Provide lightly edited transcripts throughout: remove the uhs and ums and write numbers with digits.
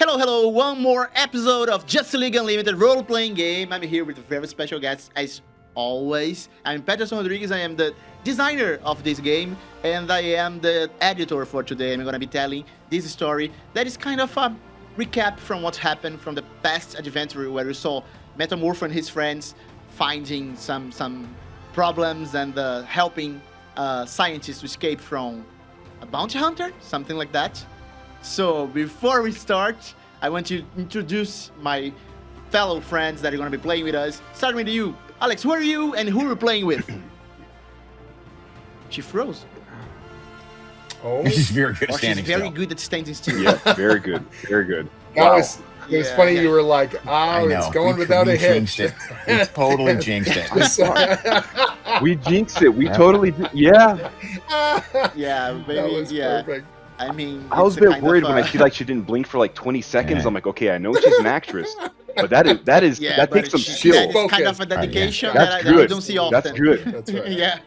Hello, one more episode of Justice League Unlimited role-playing game. I'm here with a very special guest, as always. I'm Peterson Rodrigues, I am the designer of this game, and I am the editor for today. I'm going to be telling this story that is kind of a recap from what happened from the past adventure where we saw Metamorpho and his friends finding some problems and helping scientists to escape from a bounty hunter, something like that. So before we start, I want to introduce my fellow friends that are going to be playing with us. Starting with you, Alex. Who are you and who are you playing with? She froze. Oh, she's very good at standing still. She's very still. good at standing still. Yeah, very good, very good. Wow. It was funny. You were like, it's going without a hitch. We totally jinxed it. We jinxed it. We totally did. Yeah. Yeah, maybe. That was perfect. I mean, I was a bit worried when I see like she didn't blink for like 20 seconds. Yeah. I'm like, okay, I know she's an actress, but that takes some skill. That is kind of a dedication That's that I good. don't see often. That's good. That's right. Yeah.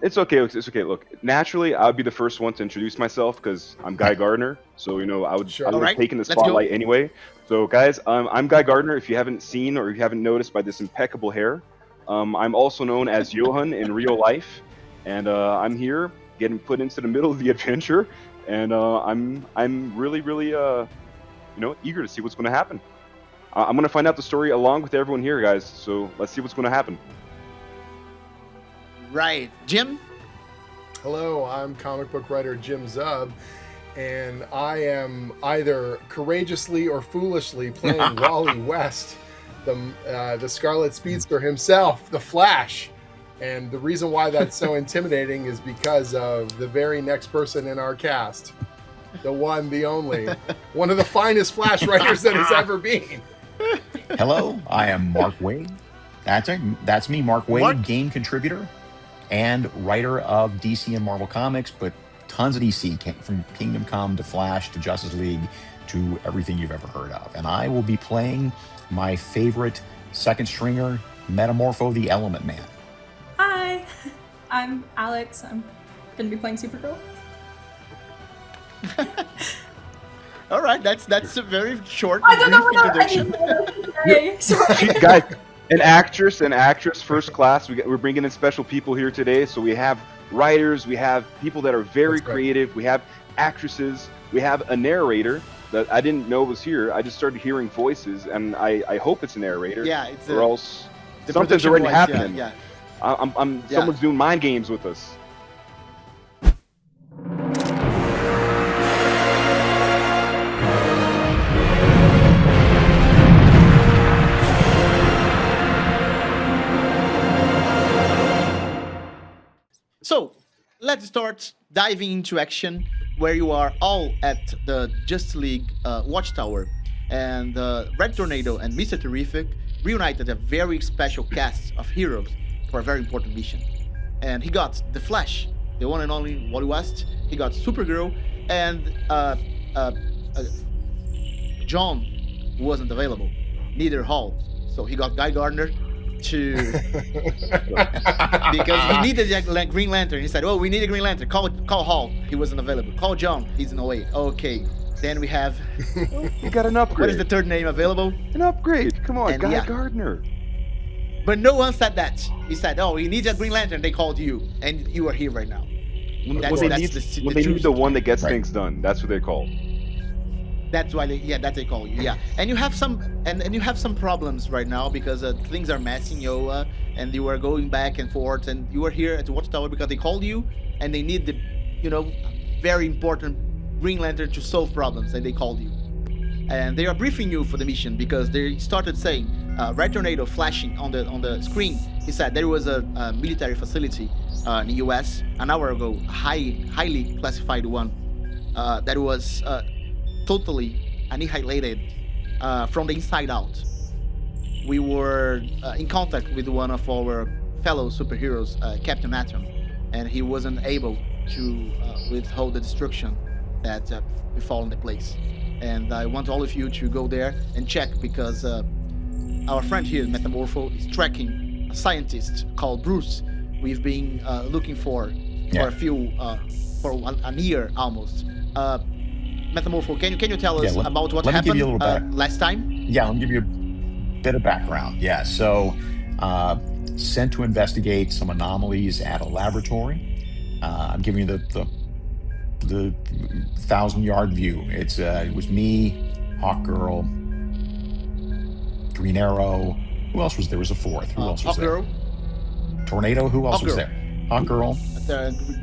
It's okay. It's okay. Look, naturally, I would be the first one to introduce myself because I'm Guy Gardner. So I would have taken the spotlight anyway. So guys, I'm Guy Gardner. If you haven't seen or you haven't noticed by this impeccable hair, I'm also known as Johann in real life, and I'm here getting put into the middle of the adventure, and I'm really eager to see what's going to happen. I'm going to find out the story along with everyone here, guys. So let's see what's going to happen. Right, Jim. Hello, I'm comic book writer Jim Zub, and I am either courageously or foolishly playing Wally West, the Scarlet Speedster himself, the Flash. And the reason why that's so intimidating is because of the very next person in our cast, the one, the only, one of the finest Flash writers that has ever been. Hello, I am Mark Waid. That's me, Mark Waid, game contributor and writer of DC and Marvel comics, but tons of DC, from Kingdom Come to Flash to Justice League to everything you've ever heard of. And I will be playing my favorite second stringer, Metamorpho the Element Man. Hi, I'm Alex. I'm going to be playing Supergirl. All right, that's a very short, I don't know brief introduction. Guys, an actress, first class. We're bringing in special people here today. So we have writers, we have people that are very creative, we have actresses, we have a narrator that I didn't know was here. I just started hearing voices, and I hope it's a narrator. Yeah, it's or else something's already happening. Yeah. Someone's doing mind games with us. So let's start diving into action, where you are all at the Justice League Watchtower, and Red Tornado and Mr. Terrific reunited a very special cast of heroes for a very important mission. And he got the Flash, the one and only Wally West. He got Supergirl, and John wasn't available, neither Hall. So he got Guy Gardner to because he needed a Green Lantern. He said, "Oh, we need a Green Lantern. Call Hall. He wasn't available. Call John. He's in the way." Okay. Then we have. You got an upgrade. What is the third name available? An upgrade. Come on, Guy Gardner. But no one said that. He said, "Oh, he needs a Green Lantern." They called you, and you are here right now. When they need the one that gets things done, that's what they call. That's why they call you. Yeah, and you have some problems right now because things are messing you, and you are going back and forth, and you are here at the Watchtower because they called you, and they need the, very important Green Lantern to solve problems, and they called you, and they are briefing you for the mission because they started saying, Red Tornado flashing on the screen. He said there was a military facility in the U.S. an hour ago, highly classified one, that was. Totally annihilated from the inside out. We were in contact with one of our fellow superheroes, Captain Atom, and he wasn't able to withhold the destruction that befall in the place. And I want all of you to go there and check because our friend here, Metamorpho, is tracking a scientist called Bruce. We've been looking for a few, for a year almost. Metamorpho, can you tell us about what happened last time? Yeah, let me give you a bit of background. Yeah, so sent to investigate some anomalies at a laboratory. I'm giving you the 1,000-yard view. It was me, Hawk Girl, Green Arrow. Who else was there? Was a fourth. Who else was Hawk there? Girl. Tornado. Who else was there? Hawk Girl.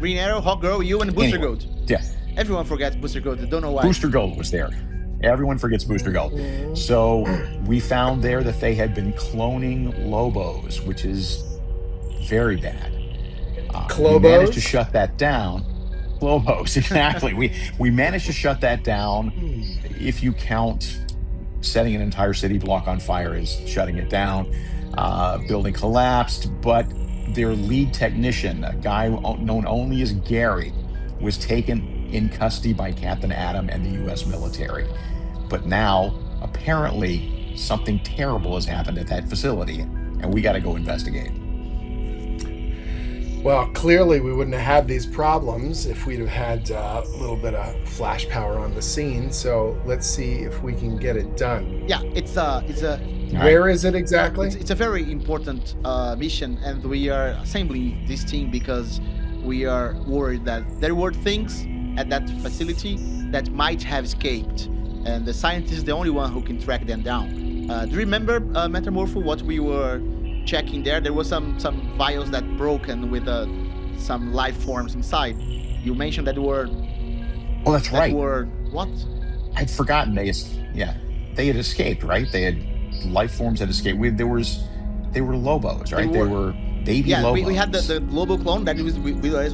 Green Arrow, Hawk Girl, you, and Booster Gold. Yeah. Everyone forgets Booster Gold. I don't know why. Booster Gold was there. Everyone forgets Booster Gold. So we found there that they had been cloning Lobos, which is very bad. We managed to shut that down. Lobos, exactly. we managed to shut that down. If you count setting an entire city block on fire as shutting it down, building collapsed, but their lead technician, a guy known only as Gary, was taken in custody by Captain Adam and the U.S. military. But now, apparently, something terrible has happened at that facility, and we got to go investigate. Well, clearly we wouldn't have had these problems if we'd have had a little bit of flash power on the scene. So let's see if we can get it done. Yeah, it's a. Where is it exactly? It's a very important mission, and we are assembling this team because we are worried that there were things at that facility that might have escaped, and the scientist is the only one who can track them down. Do you remember, Metamorpho, what we were checking there? There was some vials that broken with some life forms inside. You mentioned that were. Oh, that's right. Were what? I'd forgotten. They had escaped, right? They had life forms had escaped. They were Lobos, right? They were baby Lobos. Yeah, we had the Lobo clone that is with us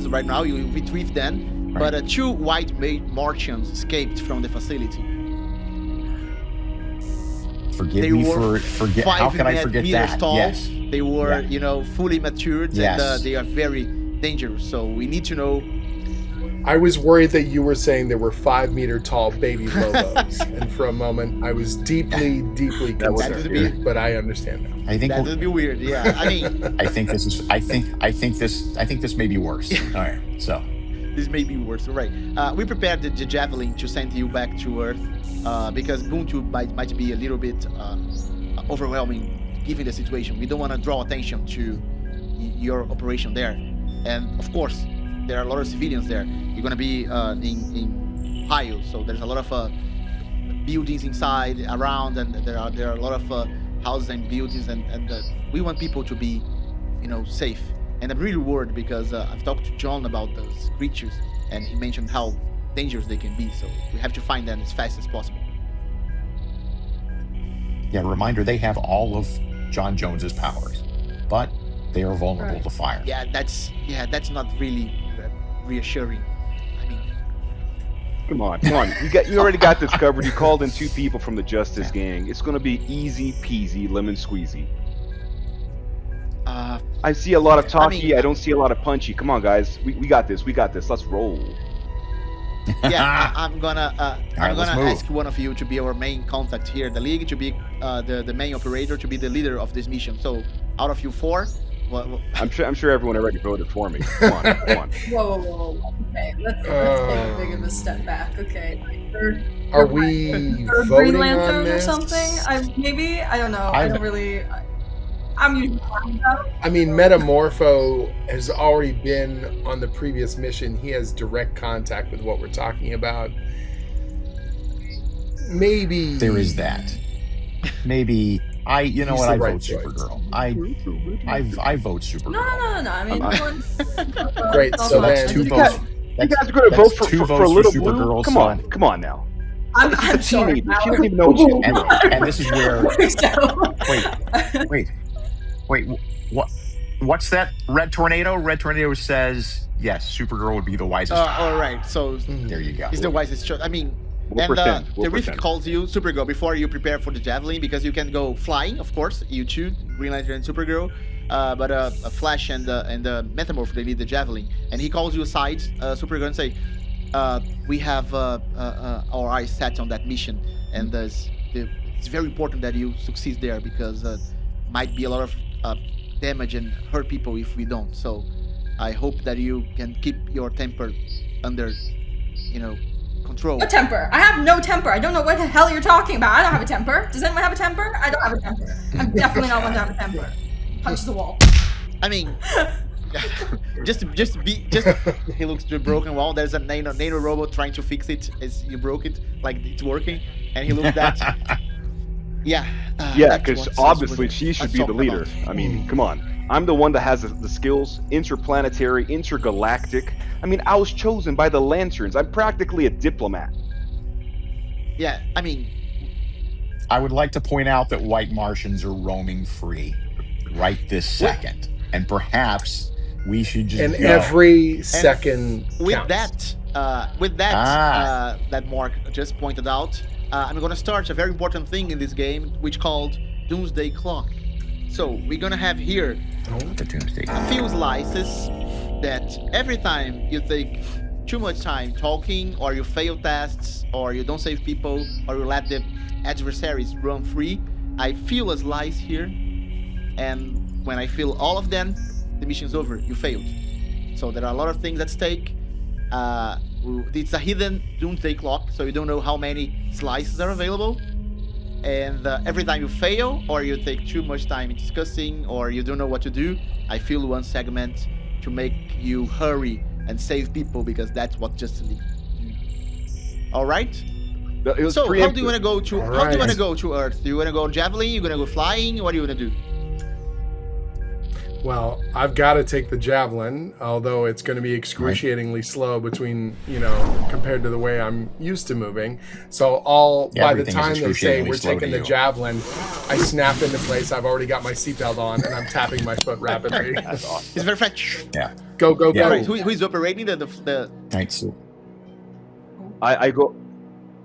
right now. You retrieved them, right. But two white Martians escaped from the facility. Forgive me for forget. How can I forget that? Tall. Yes. They were, fully matured, and they are very dangerous. So we need to know. I was worried that you were saying there were 5 meter tall baby Lobos, and for a moment I was deeply concerned. But I understand now. I think that would be weird. Yeah, I mean, I think this may be worse. All right, so this may be worse. Right. We prepared the javelin to send you back to Earth because Ubuntu might be a little bit overwhelming given the situation. We don't want to draw attention to your operation there, and of course, there are a lot of civilians there. You're going to be in Ohio, so there's a lot of buildings inside, around, and there are a lot of houses and buildings, and we want people to be, safe. And I'm really worried because I've talked to John about those creatures, and he mentioned how dangerous they can be. So we have to find them as fast as possible. Yeah, reminder: they have all of John Jones's powers, but they are vulnerable to fire. Yeah, that's not really reassuring. I mean, come on. You already got this covered. You called in 2 people from the Justice Gang. It's going to be easy peasy, lemon squeezy. I see a lot of talky. I don't see a lot of punchy. Come on, guys. We got this. Let's roll. Yeah, I'm gonna ask one of you to be our main contact here in the league, to be the main operator, to be the leader of this mission. So, out of you 4. Well, I'm sure everyone already voted for me. Come on. Whoa. Okay, let's take a big of a step back. Okay. Are we voting Green Lantern on this? or something? I don't know. I'm usually fine about it. I mean, Metamorpho has already been on the previous mission. He has direct contact with what we're talking about. Maybe there is that. Maybe I vote Supergirl. I vote Supergirl. No. I mean, great. So that's 2 votes. You guys are going to vote for a little Supergirl. Blue? Come on now. I'm sorry. She doesn't even know what she's doing. And this is where. Wait. What's that? Red Tornado? Red Tornado says yes. Supergirl would be the wisest. All right. So there you go. He's the wisest choice. I mean. And the Rift calls you Supergirl before you prepare for the javelin, because you can go flying, of course. You two, Green Lantern and Supergirl, but a Flash and Metamorph, they need the javelin. And he calls you aside, Supergirl, and say, "We have our eyes set on that mission, and it's very important that you succeed there, because might be a lot of damage and hurt people if we don't. So I hope that you can keep your temper under, control. No temper. I have no temper. I don't know what the hell you're talking about. I don't have a temper. Does anyone have a temper? I don't have a temper. I'm definitely not one to have a temper. Punch the wall. I mean, just he looks to a broken wall. There's a nano robot trying to fix it as you broke it, like it's working, and he looks at. Yeah, because obviously she should be the leader. I mean, come on. I'm the one that has the skills, interplanetary, intergalactic. I mean, I was chosen by the Lanterns. I'm practically a diplomat. Yeah, I mean... I would like to point out that white Martians are roaming free right this second. And perhaps we should just and every second counts. That Mark just pointed out, I'm going to start a very important thing in this game, which called Doomsday Clock. So we're going to have here a few slices that every time you take too much time talking, or you fail tests, or you don't save people, or you let the adversaries run free, I feel a slice here, and when I feel all of them, the mission's over. You failed. So there are a lot of things at stake. It's a hidden Doomsday Clock, so you don't know how many slices are available. And every time you fail, or you take too much time discussing, or you don't know what to do, I feel one segment to make you hurry and save people, because that's what Justice League do. All right? So how do you want to go to? How do you want to go to Earth? Do you want to go javelin? You gonna go flying? What are you gonna do? Well, I've got to take the javelin, although it's going to be excruciatingly slow between, compared to the way I'm used to moving. So by the time they say we're taking the javelin, I snap into place. I've already got my seatbelt on, and I'm tapping my foot rapidly. That's awesome. It's very fast. Yeah. Go. Right. Who is operating the? Right. So I go.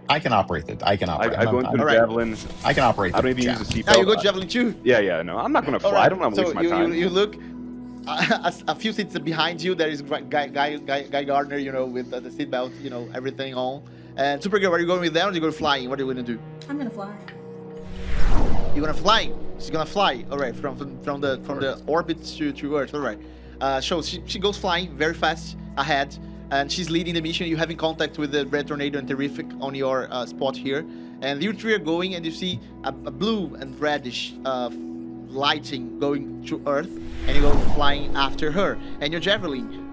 I can operate it. I go into the javelin. I can operate. I don't even use a seatbelt. Now you go javelin too. Yeah. No, I'm not gonna fly. I don't want to waste my time. You look a few seats behind you. There is Guy Gardner, with the seatbelt, everything on. And Supergirl, are you going with them, or are you going flying? What are you gonna do? I'm gonna fly. You're gonna fly. She's gonna fly. All right, from the orbit to Earth. All right. So she goes flying very fast ahead. And she's leading the mission. You're having contact with the Red Tornado and Terrific on your spot here. And you three are going, and you see a blue and reddish lighting going to Earth, and you go flying after her. And your javelin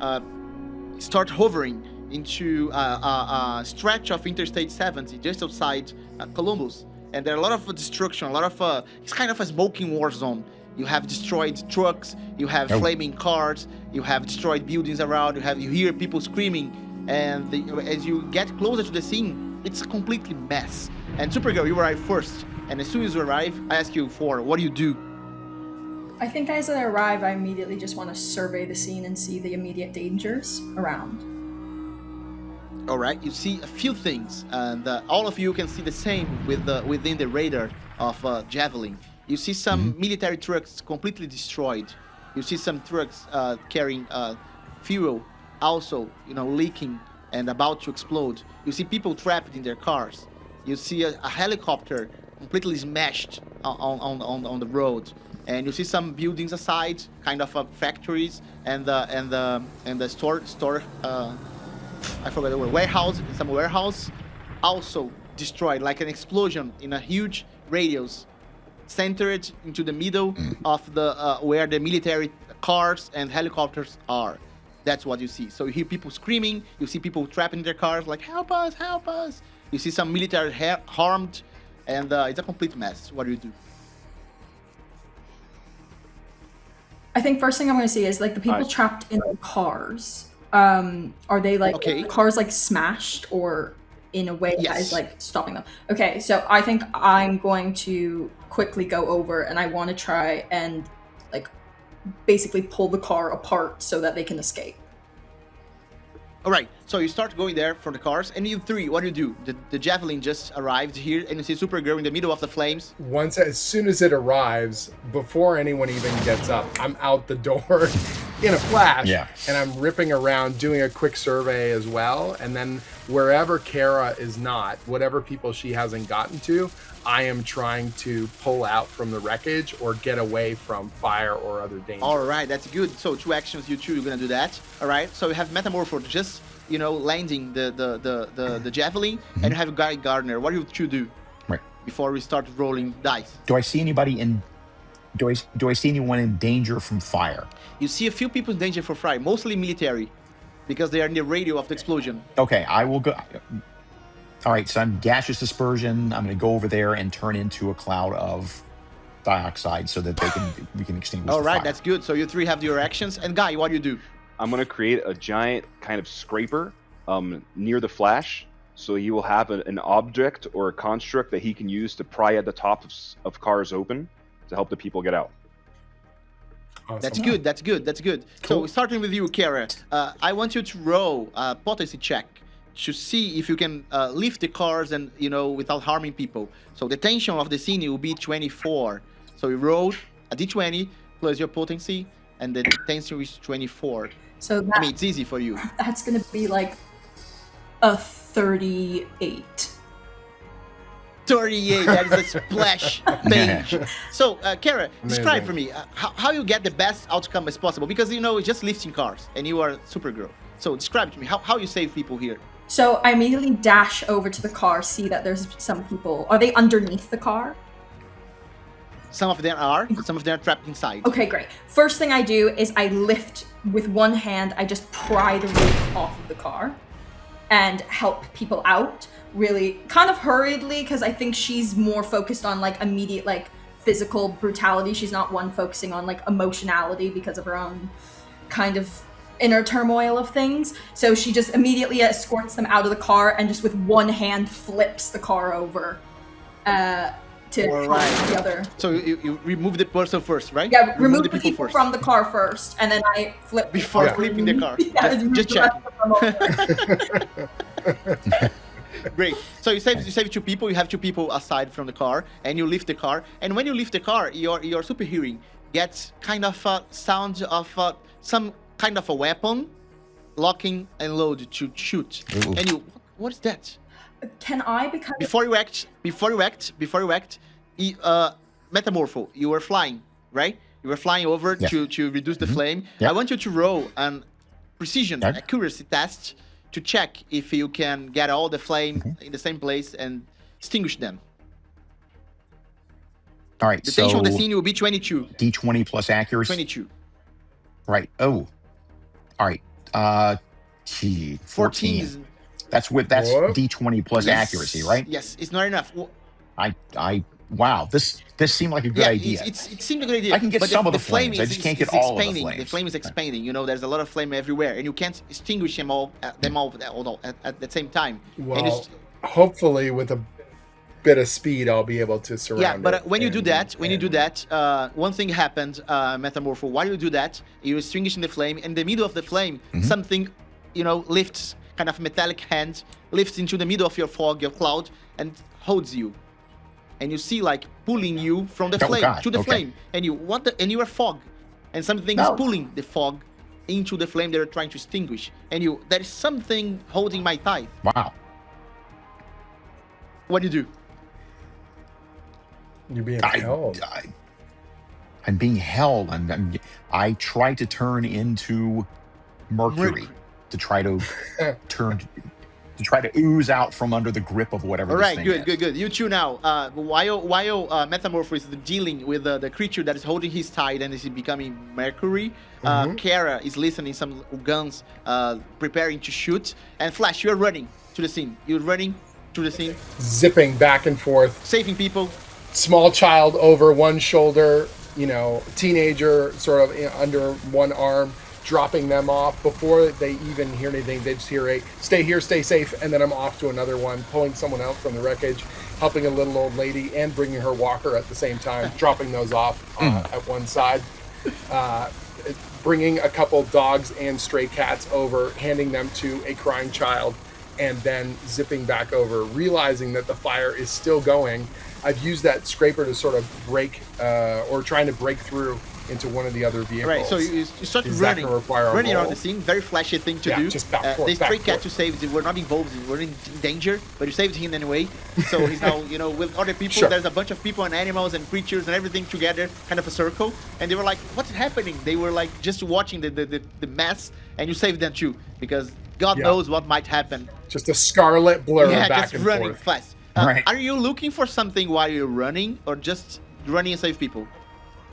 start hovering into a stretch of Interstate 70 just outside Columbus. And there are a lot of destruction, a lot of... it's kind of a smoking war zone. You have destroyed trucks, you have flaming cars, you have destroyed buildings around, you hear people screaming, and as you get closer to the scene, it's a completely mess. And Supergirl, you arrive first, and as soon as you arrive, I ask you what do you do? I think as I arrive, I immediately just want to survey the scene and see the immediate dangers around. All right, you see a few things, and all of you can see the same within the radar of Javelin. You see some military trucks completely destroyed. You see some trucks carrying fuel, also, leaking and about to explode. You see people trapped in their cars. You see a helicopter completely smashed on the road, and you see some buildings aside, kind of factories, and the store. I forgot the word. Some warehouse, also destroyed, like an explosion in a huge radius, centered into the middle of the where the military cars and helicopters are. That's what you see. So you hear people screaming, you see people trapped in their cars, like, help us, help us. You see some military harmed, and it's a complete mess. What do you do? I think first thing I'm going to see is, like, the people trapped in the cars. Are they, like, cars, like, smashed, or in a way that is, like, stopping them? Okay, so I think I'm going to quickly go over, and I want to try and, like, basically pull the car apart so that they can escape. All right, so you start going there from the cars, and you three, what do you do? The Javelin just arrived here, and you see Supergirl in the middle of the flames. As soon as it arrives, before anyone even gets up, I'm out the door in a flash, and I'm ripping around, doing a quick survey as well, and then wherever Kara is not, whatever people she hasn't gotten to, I am trying to pull out from the wreckage or get away from fire or other danger. All right, that's good. So 2 actions, you two, you're going to do that. All right, so you have Metamorpho just landing the javelin, and you have Guy Gardner. What would you do? Right. Before we start rolling dice. Do I see anybody in? Do I see anyone in danger from fire? You see a few people in danger from fire, mostly military, because they are in the radio of the explosion. Okay, I will go. All right, so I'm gaseous dispersion. I'm going to go over there and turn into a cloud of dioxide so that we can extinguish. All right, fire. that's good. So you three have your actions. And Guy, what do you do? I'm going to create a giant kind of scraper near the Flash, so he will have an object or a construct that he can use to pry at the tops of cars open to help the people get out. Awesome. That's good. Cool. So starting with you, Kara, I want you to roll a potency check to see if you can lift the cars and without harming people. So the tension of the scene will be 24. So you roll a d20 plus your potency, and the tension is 24. So it's easy for you. That's gonna be like a 38. 38. That is a splash page. So, Kara, describe for me how you get the best outcome as possible, because it's just lifting cars, and you are Supergirl. So describe to me how you save people here. So I immediately dash over to the car, see that there's some people. Are they underneath the car? Some of them are, some of them are trapped inside. Okay, great. First thing I do is I lift with one hand, I just pry the roof off of the car and help people out, really kind of hurriedly, because I think she's more focused on immediate physical brutality. She's not one focusing on emotionality because of her own kind of inner turmoil of things. So she just immediately escorts them out of the car and just with one hand flips the car over to the other. So you remove the person first, right? Yeah, remove the people from the car first, and then I flip before flipping the car. Just check. Great. So you save two people. You have two people aside from the car, and you lift the car. And when you lift the car, your super hearing gets kind of sound of some kind of a weapon, locking and load to shoot. Ooh. And you, what is that? Can I become... Before you act, Metamorpho, you were flying, right? You were flying over to reduce the flame. Yeah. I want you to roll an precision accuracy test to check if you can get all the flame in the same place and extinguish them. All right, the tension of the scene will be 22. D20 plus accuracy. 22. Right. Oh. All right. 14. That's D20 plus accuracy, right? Yes, it's not enough. Wow. This seemed like a good idea. It seemed a good idea. I can get some of the flames. I just can't get all of the flames. The flame is expanding. There's a lot of flame everywhere, and you can't extinguish them all at the same time. Well, hopefully with a bit of speed, I'll be able to surround. Yeah, but when you do that, one thing happened, Metamorpho. While you do that, you're extinguishing the flame. In the middle of the flame, something, lifts, kind of metallic hand, lifts into the middle of your fog, your cloud, and holds you. And you see, pulling you from the flame to the flame. And you are fog. And something is pulling the fog into the flame they're trying to extinguish. And there is something holding my thigh. Wow. What do you do? You're being held. I'm being held. I try to turn into Mercury to try to ooze out from under the grip of whatever. All right, good. You two now. While Metamorpho is dealing with the creature that is holding his tide and is becoming Mercury, Kara is listening some guns, preparing to shoot. And Flash, you're running to the scene. You're running to the scene, zipping back and forth, saving people. Small child over one shoulder, teenager sort of under one arm, dropping them off before they even hear anything. They just hear a "stay here, stay safe," and then I'm off to another one, pulling someone out from the wreckage, helping a little old lady and bringing her walker at the same time, dropping those off at one side, bringing a couple dogs and stray cats over, handing them to a crying child, and then zipping back over, realizing that the fire is still going. I've used that scraper to sort of break, or trying to break through into one of the other vehicles. Right, so you start running around the scene. Very flashy thing to do. Just back forth, the stray cat you saved, we're not involved, we're in danger, but you saved him anyway. So he's now, with other people. Sure. There's a bunch of people and animals and creatures and everything together, kind of a circle. And they were like, what's happening? They were just watching the mess, and you saved them too, because God knows what might happen. Just a scarlet blur back just and running forth. fast. Right. Are you looking for something while you're running, or just running and save people?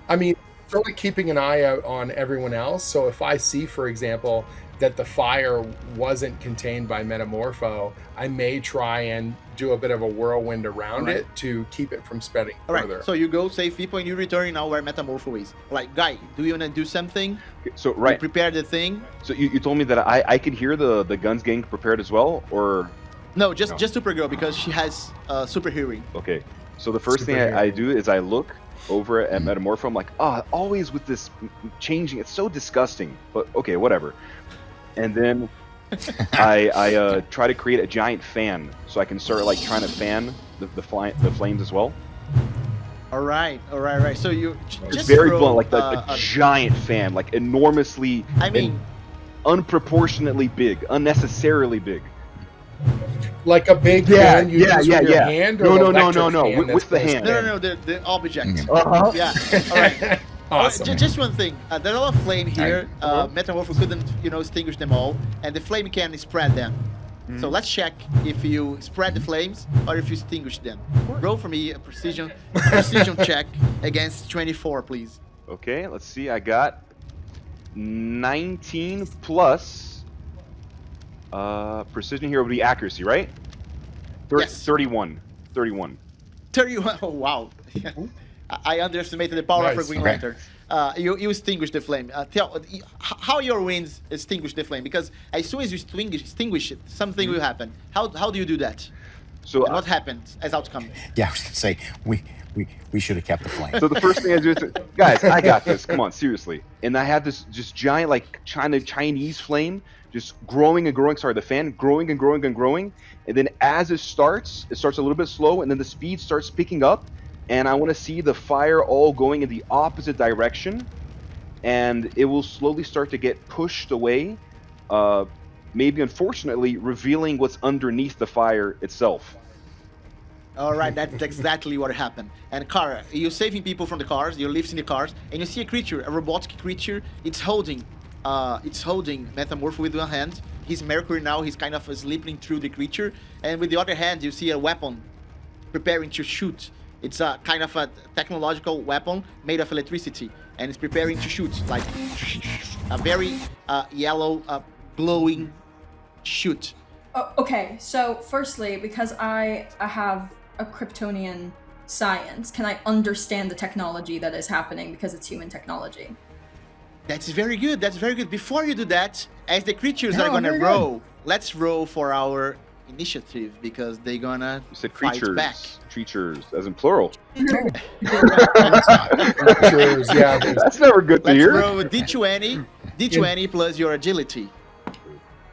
I mean, sort of keeping an eye out on everyone else. So if I see, for example, that the fire wasn't contained by Metamorpho, I may try and do a bit of a whirlwind around it to keep it from spreading further. Right. So you go save people and you return now where Metamorpho is. Like, guy, do you want to do something? Okay, so You prepare the thing? So you told me that I could hear the guns getting prepared as well, or? No, just Supergirl, because she has super hearing. Okay. So the first thing I do is I look over at Metamorpho. I'm like, always with this changing. It's so disgusting. But okay, whatever. And then I try to create a giant fan so I can start like trying to fan the flames as well. All right. So you just very blunt, like a giant fan, like enormously. I mean, unproportionately big, unnecessarily big. Like a big fan you use with your hand? No, with the hand. No, the object. Uh-huh. Yeah, all right. Awesome. Just one thing. There's a lot of flame here. Metamorpho couldn't, extinguish them all, and the flame can spread them. So let's check if you spread the flames or if you extinguish them. Roll for me a precision check against 24, please. Okay, let's see. I got 19 plus precision here would be accuracy, right? Yes. 31. 31. Oh, wow. I underestimated the power of a Green Lantern. You extinguish the flame. Tell how your winds extinguish the flame, because as soon as you extinguish it, something will happen. How do you do that? So and what happened as outcome? Yeah, I was gonna say we should have kept the flame. So the first thing I do is, guys, I got this. Come on, seriously. And I had this just giant like Chinese flame just growing and growing. Sorry, the fan growing and growing and growing. And then as it starts a little bit slow, and then the speed starts picking up. And I want to see the fire all going in the opposite direction, and it will slowly start to get pushed away, maybe unfortunately revealing what's underneath the fire itself. All right, that's exactly what happened. And Kara, you're saving people from the cars, you're lifting the cars, and you see a creature, a robotic creature. It's holding Metamorpho with one hand. He's Mercury now. He's kind of slipping through the creature, and with the other hand, you see a weapon preparing to shoot. It's a kind of a technological weapon made of electricity, and it's preparing to shoot, like a very yellow, glowing shoot. Oh, okay, so firstly, because I have a Kryptonian science, can I understand the technology that is happening because it's human technology? That's very good. Before you do that, as the creatures are gonna roll, let's roll for our initiative, because they're gonna fight back. Creatures, as in plural. Creatures, yeah. That's never good to hear. Let's roll D20 plus your agility.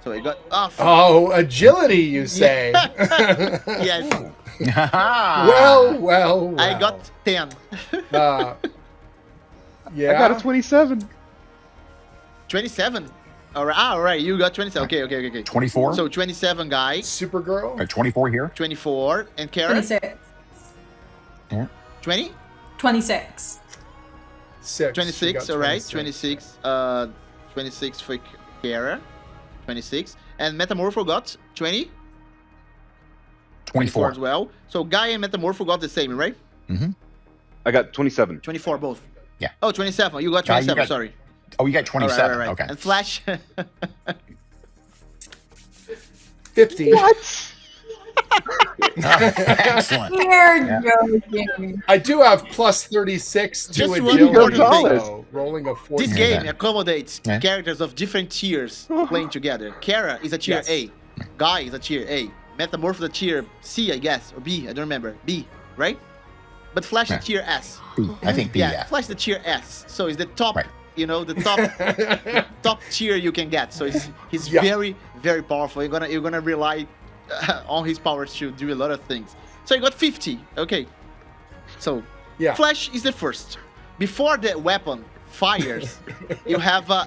So I got off. Oh, agility, you say? Yes. Well. I got 10. Yeah. I got a 27. 27? All right, you got 27. Okay. 24. So 27 guy. Supergirl? 24 here. 24. And Kara? 26. Yeah. 20? 26. 26, all right. 26. 26 for Kara. 26. And Metamorpho got 20? 24 as well. So Guy and Metamorpho got the same, right? Mm-hmm. I got 27. 24 both. Yeah. Oh, 27. You got 27, sorry. Oh, you got 27. Right. Okay. And Flash? 50. What? Excellent. You're joking. I do have plus 36 to Just agility, one so rolling a 14. This game accommodates characters of different tiers playing together. Kara is a tier A. Guy is a tier A. Metamorpho is a tier C, I guess, or B. I don't remember. B, right? But Flash is tier S. B. I think B. Yeah. Flash is the tier S. So it's the top. Right. The top tier you can get. So he's very, very powerful. You're gonna rely on his powers to do a lot of things. So you got 50. Okay. So Flash is the first. Before the weapon fires, you have a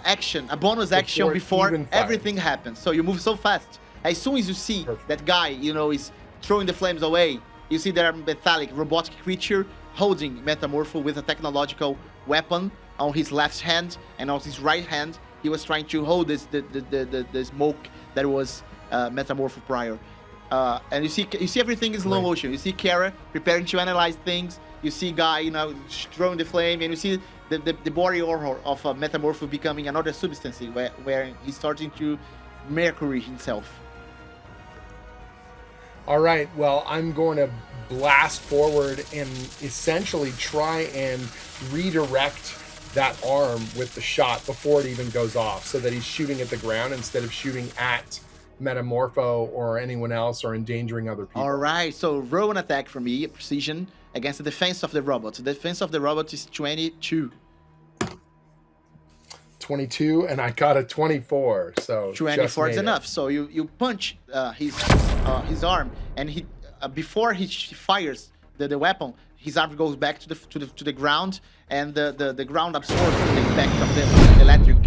bonus action before everything happens. So you move so fast. As soon as you see that guy, is throwing the flames away, you see there a metallic robotic creature holding Metamorpho with a technological weapon on his left hand, and on his right hand he was trying to hold the smoke that was metamorpho prior. And you see everything in slow motion. You see Kara preparing to analyze things. You see Guy, throwing the flame, and you see the body horror of a metamorpho becoming another substance where he's starting to mercury himself. All right, well, I'm going to blast forward and essentially try and redirect that arm with the shot before it even goes off, so that he's shooting at the ground instead of shooting at Metamorpho or anyone else or endangering other people. All right, so roll an attack for me, precision, against the defense of the robot. The defense of the robot is 22. 22, and I got a 24, so 24 is enough. So you punch his arm, and he before he fires the weapon, his arm goes back to the ground, and the ground absorbs the effect of the electric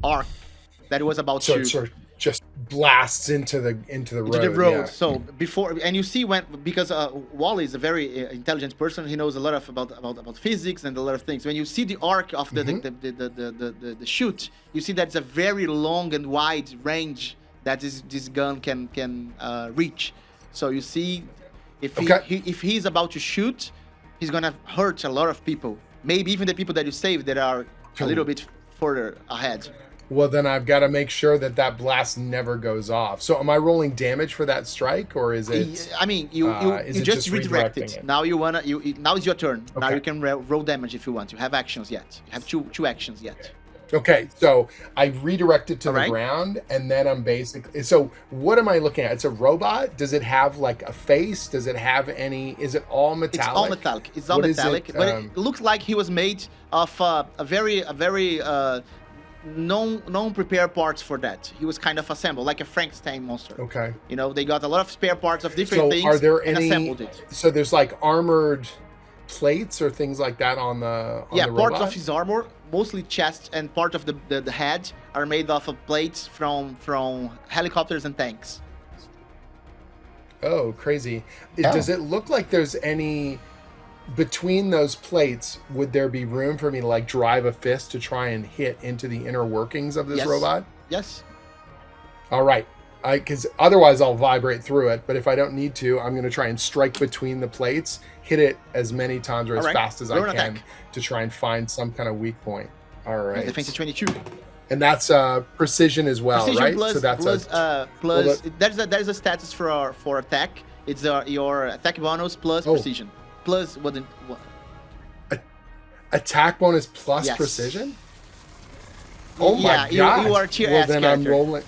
arc that it was about to. So just blasts into the road. Yeah. So before, and you see because Wally is a very intelligent person, he knows a lot about physics and a lot of things. When you see the arc of the shoot, you see that's a very long and wide range that this gun can reach. So you see, if he's about to shoot, he's gonna hurt a lot of people. Maybe even the people that you saved that are a little bit further ahead. Well, then I've got to make sure that blast never goes off. So am I rolling damage for that strike, or is it? I mean, you just redirect it. Now now it's your turn. Okay. Now you can roll damage if you want. You have actions yet. You have two actions yet. Okay, so I redirect it to the ground, and then I'm basically... So what am I looking at? It's a robot? Does it have, like, a face? Does it have any... Is it all metallic? It's all metallic. It's all metallic. But it looks like he was made of a very non-prepared parts for that. He was kind of assembled, like a Frankenstein monster. Okay. They got a lot of spare parts of different things are there and assembled it. So there's, like, armored plates or things like that on the robot? Parts of his armor, mostly chest and part of the head, are made off of plates from helicopters and tanks. Oh, crazy. Does it look like there's any... Between those plates, would there be room for me to, like, drive a fist to try and hit into the inner workings of this robot? Yes. All right. Because otherwise I'll vibrate through it, but if I don't need to, I'm going to try and strike between the plates, hit it as many times or as fast as I can to try and find some kind of weak point. All right. Defense 22. And that's precision as well, precision right? Plus, so that's plus there's a status for attack. It's your attack bonus plus precision. Plus what? Attack bonus plus precision? Oh my god. You are a tier S then character. I'm rolling.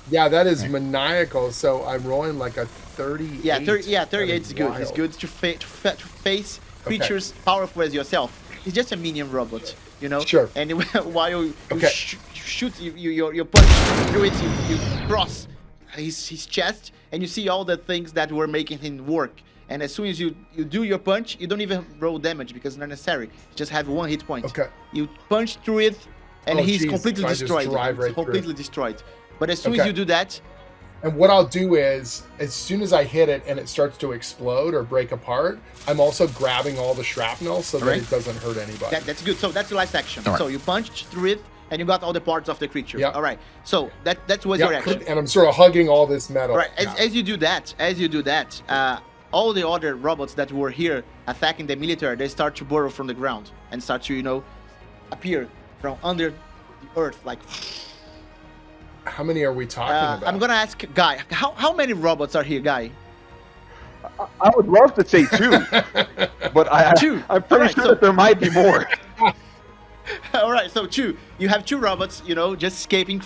Yeah, that is maniacal. So I'm rolling like a 38. Yeah, 38 is good. It's good to face creatures powerful as yourself. It's just a minion robot, Sure. And while you shoot, you punch through it, you cross his chest, and you see all the things that were making him work. And as soon as you do your punch, you don't even roll damage because it's not necessary. You just have one hit point. Okay. You punch through it, and he's completely destroyed. Completely destroyed. But as soon as you do that... And what I'll do is, as soon as I hit it and it starts to explode or break apart, I'm also grabbing all the shrapnel so that it doesn't hurt anybody. That's good. So that's the last action. Right. So you punched through it, and you got all the parts of the creature. Yep. All right. So that was your action. And I'm sort of hugging all this metal. Right. As you do that, all the other robots that were here attacking the military, they start to burrow from the ground and start to, appear from under the earth, like... How many are we talking about? I'm gonna ask Guy. How many robots are here, Guy? I would love to say 2, but I'm pretty sure that there might be more. All right, so 2. You have 2 robots, just escaping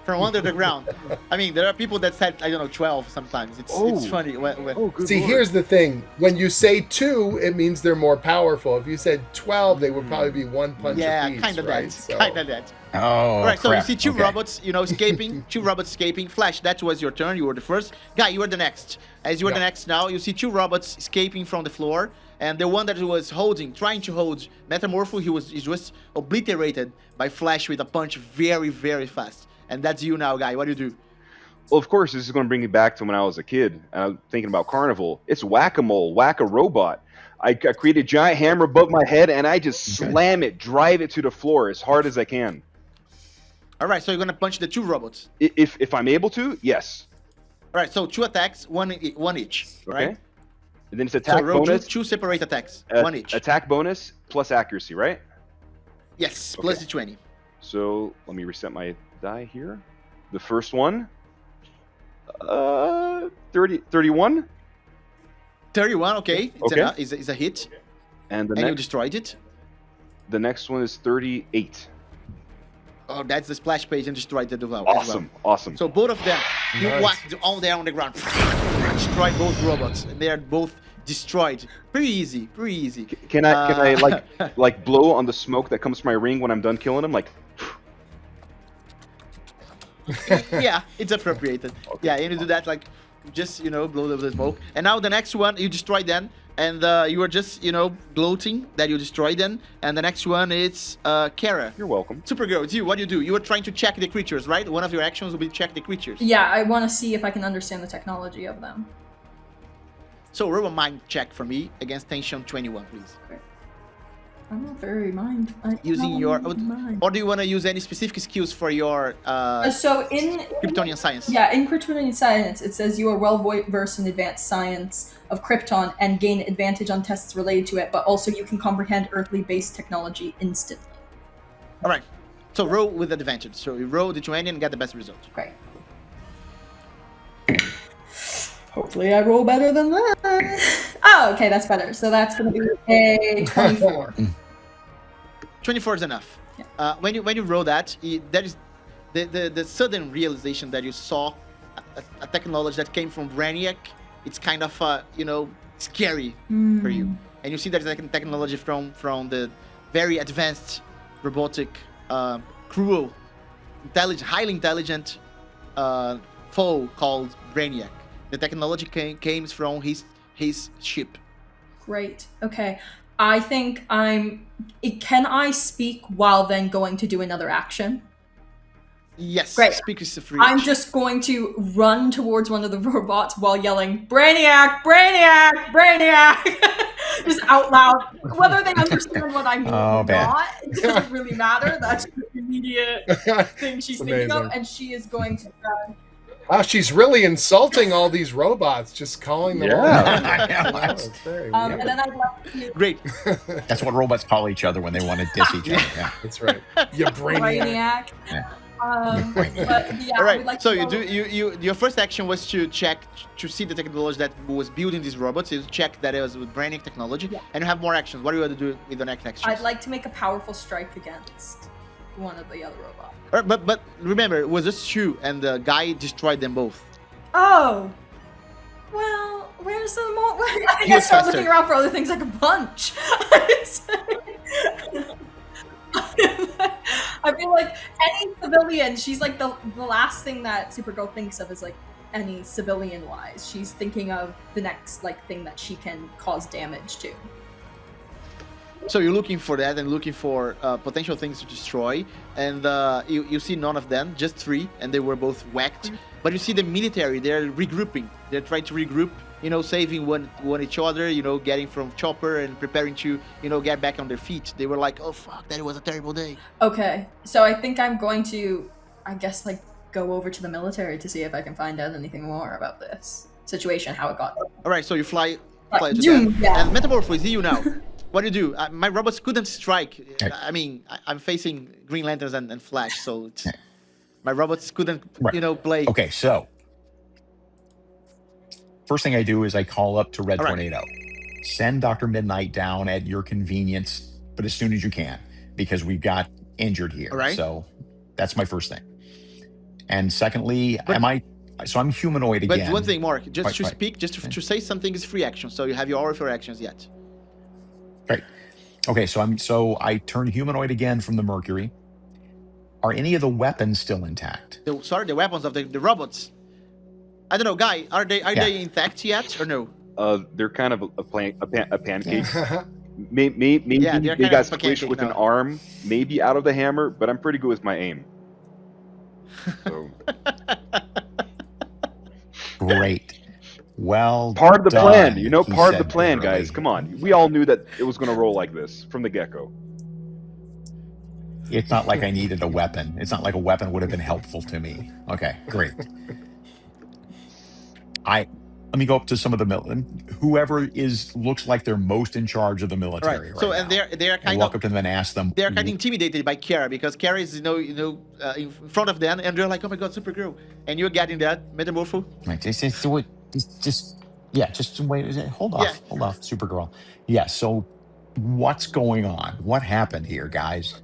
from under the ground. I mean, there are people that said 12 sometimes. It's funny. See, here's the thing. When you say 2, it means they're more powerful. If you said 12, they would probably be one punch apiece. Yeah, kind of that. Oh, all right, so crap. you see 2 robots, escaping. 2 robots escaping. Flash, that was your turn. You were the first. Guy, you are the next. As you are the next now, you see 2 robots escaping from the floor. And the one that was trying to hold Metamorpho, he was just obliterated by Flash with a punch very, very fast. And that's you now, Guy. What do you do? Well, of course, this is going to bring me back to when I was a kid. I'm thinking about Carnival. It's whack-a-mole, whack-a-robot. I create a giant hammer above my head, and I just slam it, drive it to the floor as hard as I can. All right, so you're gonna punch the 2 robots. If I'm able to, yes. All right, so 2 attacks, one each. Okay. Right? And then it's attack so roll bonus. Two separate attacks, one each. Attack bonus plus accuracy, right? Yes, plus D20. So let me reset my die here. The first one, 31. 31, okay. It's a hit. And you destroyed it. The next one is 38. Oh, that's the splash page and destroyed it as well. Awesome. So both of them, you whacked all there on the ground. Destroyed both robots, and they are both destroyed. Pretty easy. Can I like blow on the smoke that comes from my ring when I'm done killing them? Like. Yeah, it's appropriated. Okay. Yeah, you do that like just blow the smoke. And now the next one you destroy them, and you are just gloating that you destroyed them. And the next one is Kara. You're welcome. Supergirl, it's you. What do you do? You are trying to check the creatures, right? One of your actions will be check the creatures. Yeah, I want to see if I can understand the technology of them. So roll a mind check for me against tension 21, please. Okay. I'm not very mind. Using your, or do you want to use any specific skills for your so in Kryptonian science? Yeah, in Kryptonian science, it says you are well versed in advanced science of Krypton and gain advantage on tests related to it, but also you can comprehend earthly-based technology instantly. All right, so roll with advantage. So you roll the 20 and get the best result. Great. Hopefully I roll better than that. Oh, okay, that's better. So that's going to be a 24. 24 is enough. Yeah. When you roll that, that is the sudden realization that you saw a technology that came from Brainiac. It's kind of scary for you, and you see that technology from the very advanced robotic, cruel, highly intelligent foe called Brainiac. The technology came from his ship. Great. Okay. I think can I speak while then going to do another action? Yes. Great. Speak is free. I'm just going to run towards one of the robots while yelling, "Brainiac! Brainiac! Brainiac!" Just out loud. Whether they understand what I mean or not, it doesn't really matter. That's the immediate thing she's thinking of, and she is going to Wow, she's really insulting all these robots, just calling them all out. And then I'd like to... Great. That's what robots call each other when they want to diss each other. Yeah, that's right. You Brainiac. Yeah. All right. So your first action was to check to see the technology that was building these robots. You check that it was with Brainiac technology, and you have more actions. What do you want to do with the next action? I'd like to make a powerful strike against one of the other robots. But remember, it was just 2, and the guy destroyed them both. Oh. Well, where's the more? I think I start looking around for other things I could punch. I feel like any civilian, she's like the last thing that Supergirl thinks of is like any civilian-wise. She's thinking of the next thing that she can cause damage to. So you're looking for that and looking for potential things to destroy, and you see none of them, just 3, and they were both whacked. But you see the military, they're regrouping. They're trying to regroup, saving one each other, getting from chopper and preparing to, get back on their feet. They were like, oh fuck, that was a terrible day. Okay, so I think I'm going to, go over to the military to see if I can find out anything more about this situation, how it got there. All right, so you fly to them. Yeah. And Metamorpho, see you now. What do you do? My robots couldn't strike. I mean, I'm facing Green Lanterns and Flash, so my robots couldn't, play. Okay, so first thing I do is I call up to Red Tornado. Send Dr. Midnight down at your convenience, but as soon as you can, because we've got injured here. Right. So that's my first thing. And secondly, I'm humanoid again. But one thing, Mark, just to speak, just to say something is free action, so you have all of your actions yet. Right. Okay, so I turn humanoid again from the Mercury. Are any of the weapons still intact? The weapons of the robots. I don't know, Guy. Are they intact yet or no? They're kind of a pancake. maybe they got squished with an arm, maybe out of the hammer, but I'm pretty good with my aim. So. Great. Well, part of the plan, part of the plan, guys. Come on, we all knew that it was going to roll like this from the get-go. It's not like I needed a weapon. It's not like a weapon would have been helpful to me. Okay, great. Let me go up to some of the whoever looks like they're most in charge of the military. So right and now. they're kind walk up to them and ask them. They're kind of intimidated by Kara because Kara is in front of them, and they're like, oh my god, Supergirl, and you're getting that metamorpho. Right, just wait. Hold off, Supergirl. Yeah. So what's going on? What happened here, guys?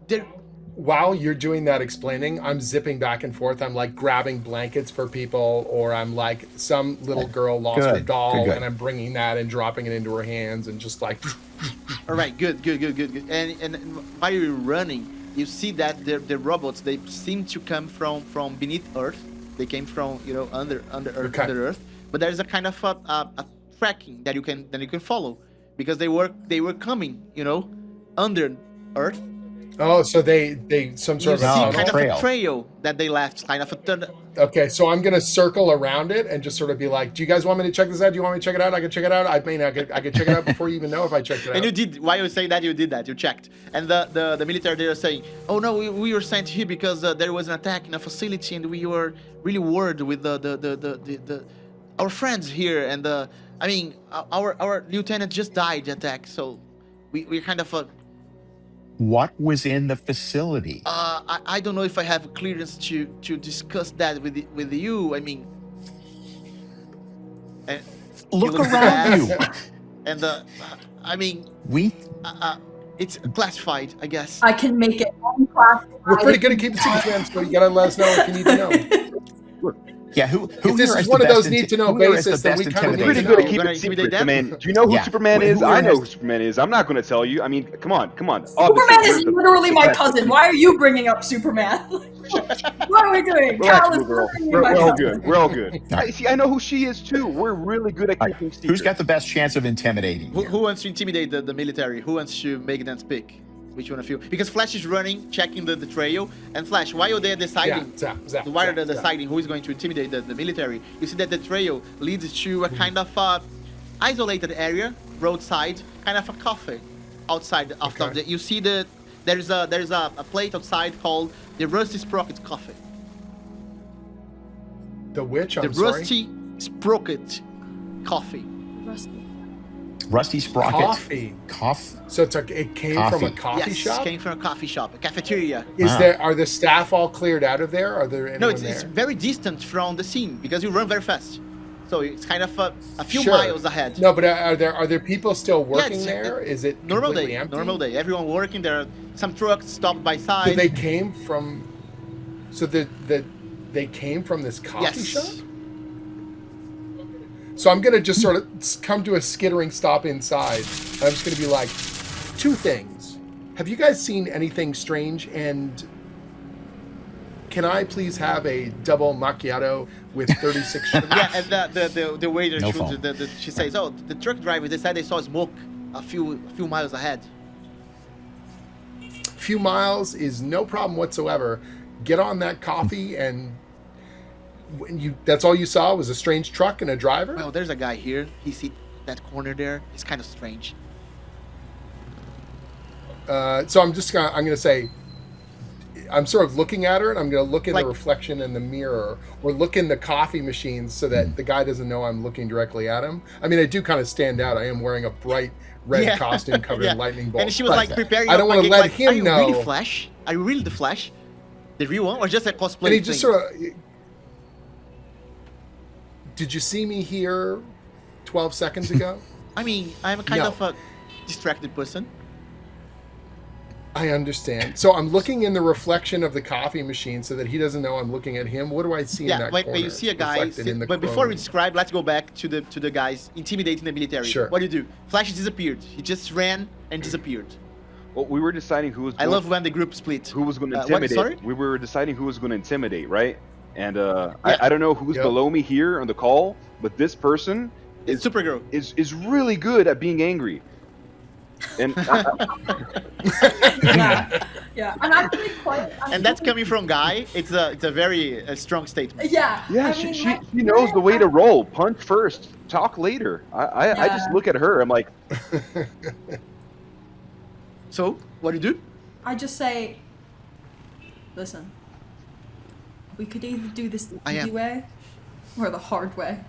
While you're doing that explaining, I'm zipping back and forth. I'm like grabbing blankets for people, or I'm like some little girl lost her doll, and I'm bringing that and dropping it into her hands, and just like. All right, good. And while you're running, you see that the robots, they seem to come from beneath Earth. They came from under Earth, under Earth. But there's a kind of a tracking that you can follow, because they were coming under Earth. Oh, so they some sort of a trail that they left, kind of a. Okay, so I'm gonna circle around it and just sort of be like, "Do you guys want me to check this out? Do you want me to check it out? I can check it out. I could check it out before you even know if I checked it out." And you did. While you were saying that, you did that. You checked, and the military, they are saying, "Oh no, we were sent here because there was an attack in a facility, and we were really worried with the our friends here, and our lieutenant just died in the attack, so we're kind of What was in the facility? I don't know if I have clearance to discuss that with you. Look around you. And it's classified, I guess. I can make it unclassified. We're pretty good at keeping secrets, so you gotta let us know what you need to know. Yeah, who this is one of those need-to-know basis that we kind of pretty good at keeping secrets. Do you know who Superman is? I know who Superman is. I'm not going to tell you. Come on. Superman is literally my cousin. Why are you bringing up Superman? What are we doing? We're all good. We're all good. I know who she is too. We're really good at keeping secrets. Who's got the best chance of intimidating? Who wants to intimidate the military? Who wants to make them speak? Which one of you? Because Flash is running, checking the trail, and Flash, while they're deciding, while they're deciding who is going to intimidate the military, you see that the trail leads to a kind of isolated area, roadside, kind of a cafe outside of the. You see there's a plate outside called the Rusty Sprocket Coffee. The which? The Rusty Sprocket Coffee. Rusty Sprocket coffee. So it came from a coffee shop. Yes, came from a coffee shop, a cafeteria. Are the staff all cleared out of there? Are there anyone No, it's very distant from the scene because you run very fast. So it's kind of a few miles ahead. No, but are there people still working there? Is it normal day? Empty? Normal day. Everyone working. There are some trucks stopped by side. So they came from. So they came from this coffee shop. So I'm going to just sort of come to a skittering stop inside. I'm just going to be like, two things. Have you guys seen anything strange? And can I please have a double macchiato with 36 sugars? Yeah, and the waiter, she says, oh, the truck drivers, they said they saw smoke a few miles ahead. Few miles is no problem whatsoever. Get on that coffee and... that's all you saw was a strange truck and a driver? Well, there's a guy here. He see that corner there. It's kind of strange. So I'm going to say, I'm sort of looking at her, and I'm going to look in the reflection in the mirror, or look in the coffee machines so that the guy doesn't know I'm looking directly at him. I do kind of stand out. I am wearing a bright red costume covered in lightning bolts. And she was preparing. I don't want to let him know. Are you really Flash? Are you really the Flash? The real one, or just a cosplay? And he just sort of... Did you see me here 12 seconds ago? I'm a kind of a distracted person. I understand. So I'm looking in the reflection of the coffee machine so that he doesn't know I'm looking at him. What do I see in that corner? Yeah, you see a guy. But before we describe, let's go back to the guys intimidating the military. Sure. What do you do? Flash disappeared. He just ran and disappeared. Well, we were deciding who was. I love when the group split. Who was going to intimidate? Sorry? We were deciding who was going to intimidate, right? And I don't know who's below me here on the call, but this person is Supergirl. Is really good at being angry. And yeah, I'm actually quite. And that's coming from Guy. It's a very strong statement. Yeah. She knows the way to roll. Punch first, talk later. I just look at her. I'm like. So what do you do? I just say, Listen. We could either do this the easy way or the hard way.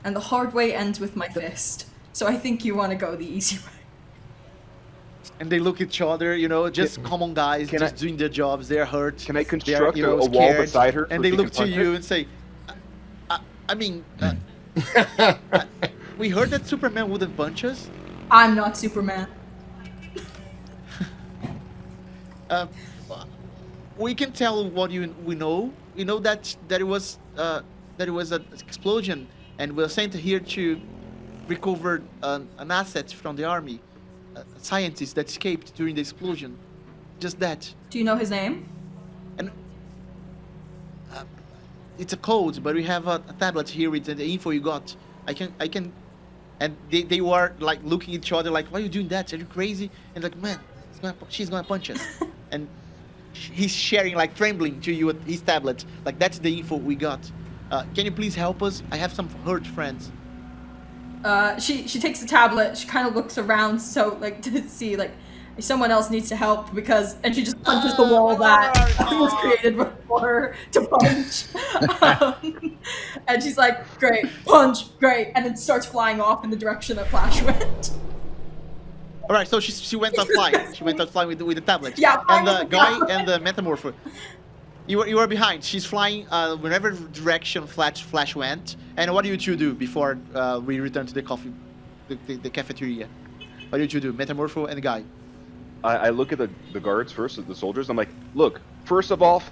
And the hard way ends with my fist. So I think you want to go the easy way. And they look at each other, just common guys, doing their jobs. They're hurt. Can I construct a wall beside her? And they look to you and say, we heard that Superman wouldn't punch us. I'm not Superman. We can tell what we know. We know that it was an explosion, and we're sent here to recover an asset from the army. A scientist that escaped during the explosion. Just that. Do you know his name? And it's a code, but we have a tablet here with the info you got. I can, and they were like looking at each other like, why are you doing that? Are you crazy? And like, man, she's gonna punch us. And he's sharing, like trembling to you his tablet. Like, that's the info we got. Can you please help us? I have some hurt friends. She takes the tablet. She kind of looks around so like to see like if someone else needs to help and she just punches the wall that was created for her to punch. And she's like, great, punch, great, and then starts flying off in the direction that Flash went. All right, so she went out flying. She went out flying with the tablet. Yeah, and the guy and the metamorpho. You are behind. She's flying whenever direction Flash went. And what do you two do before we return to the the cafeteria? What do you two do? Metamorpho and the guy. I look at the guards first, the soldiers. I'm like, look, first of all,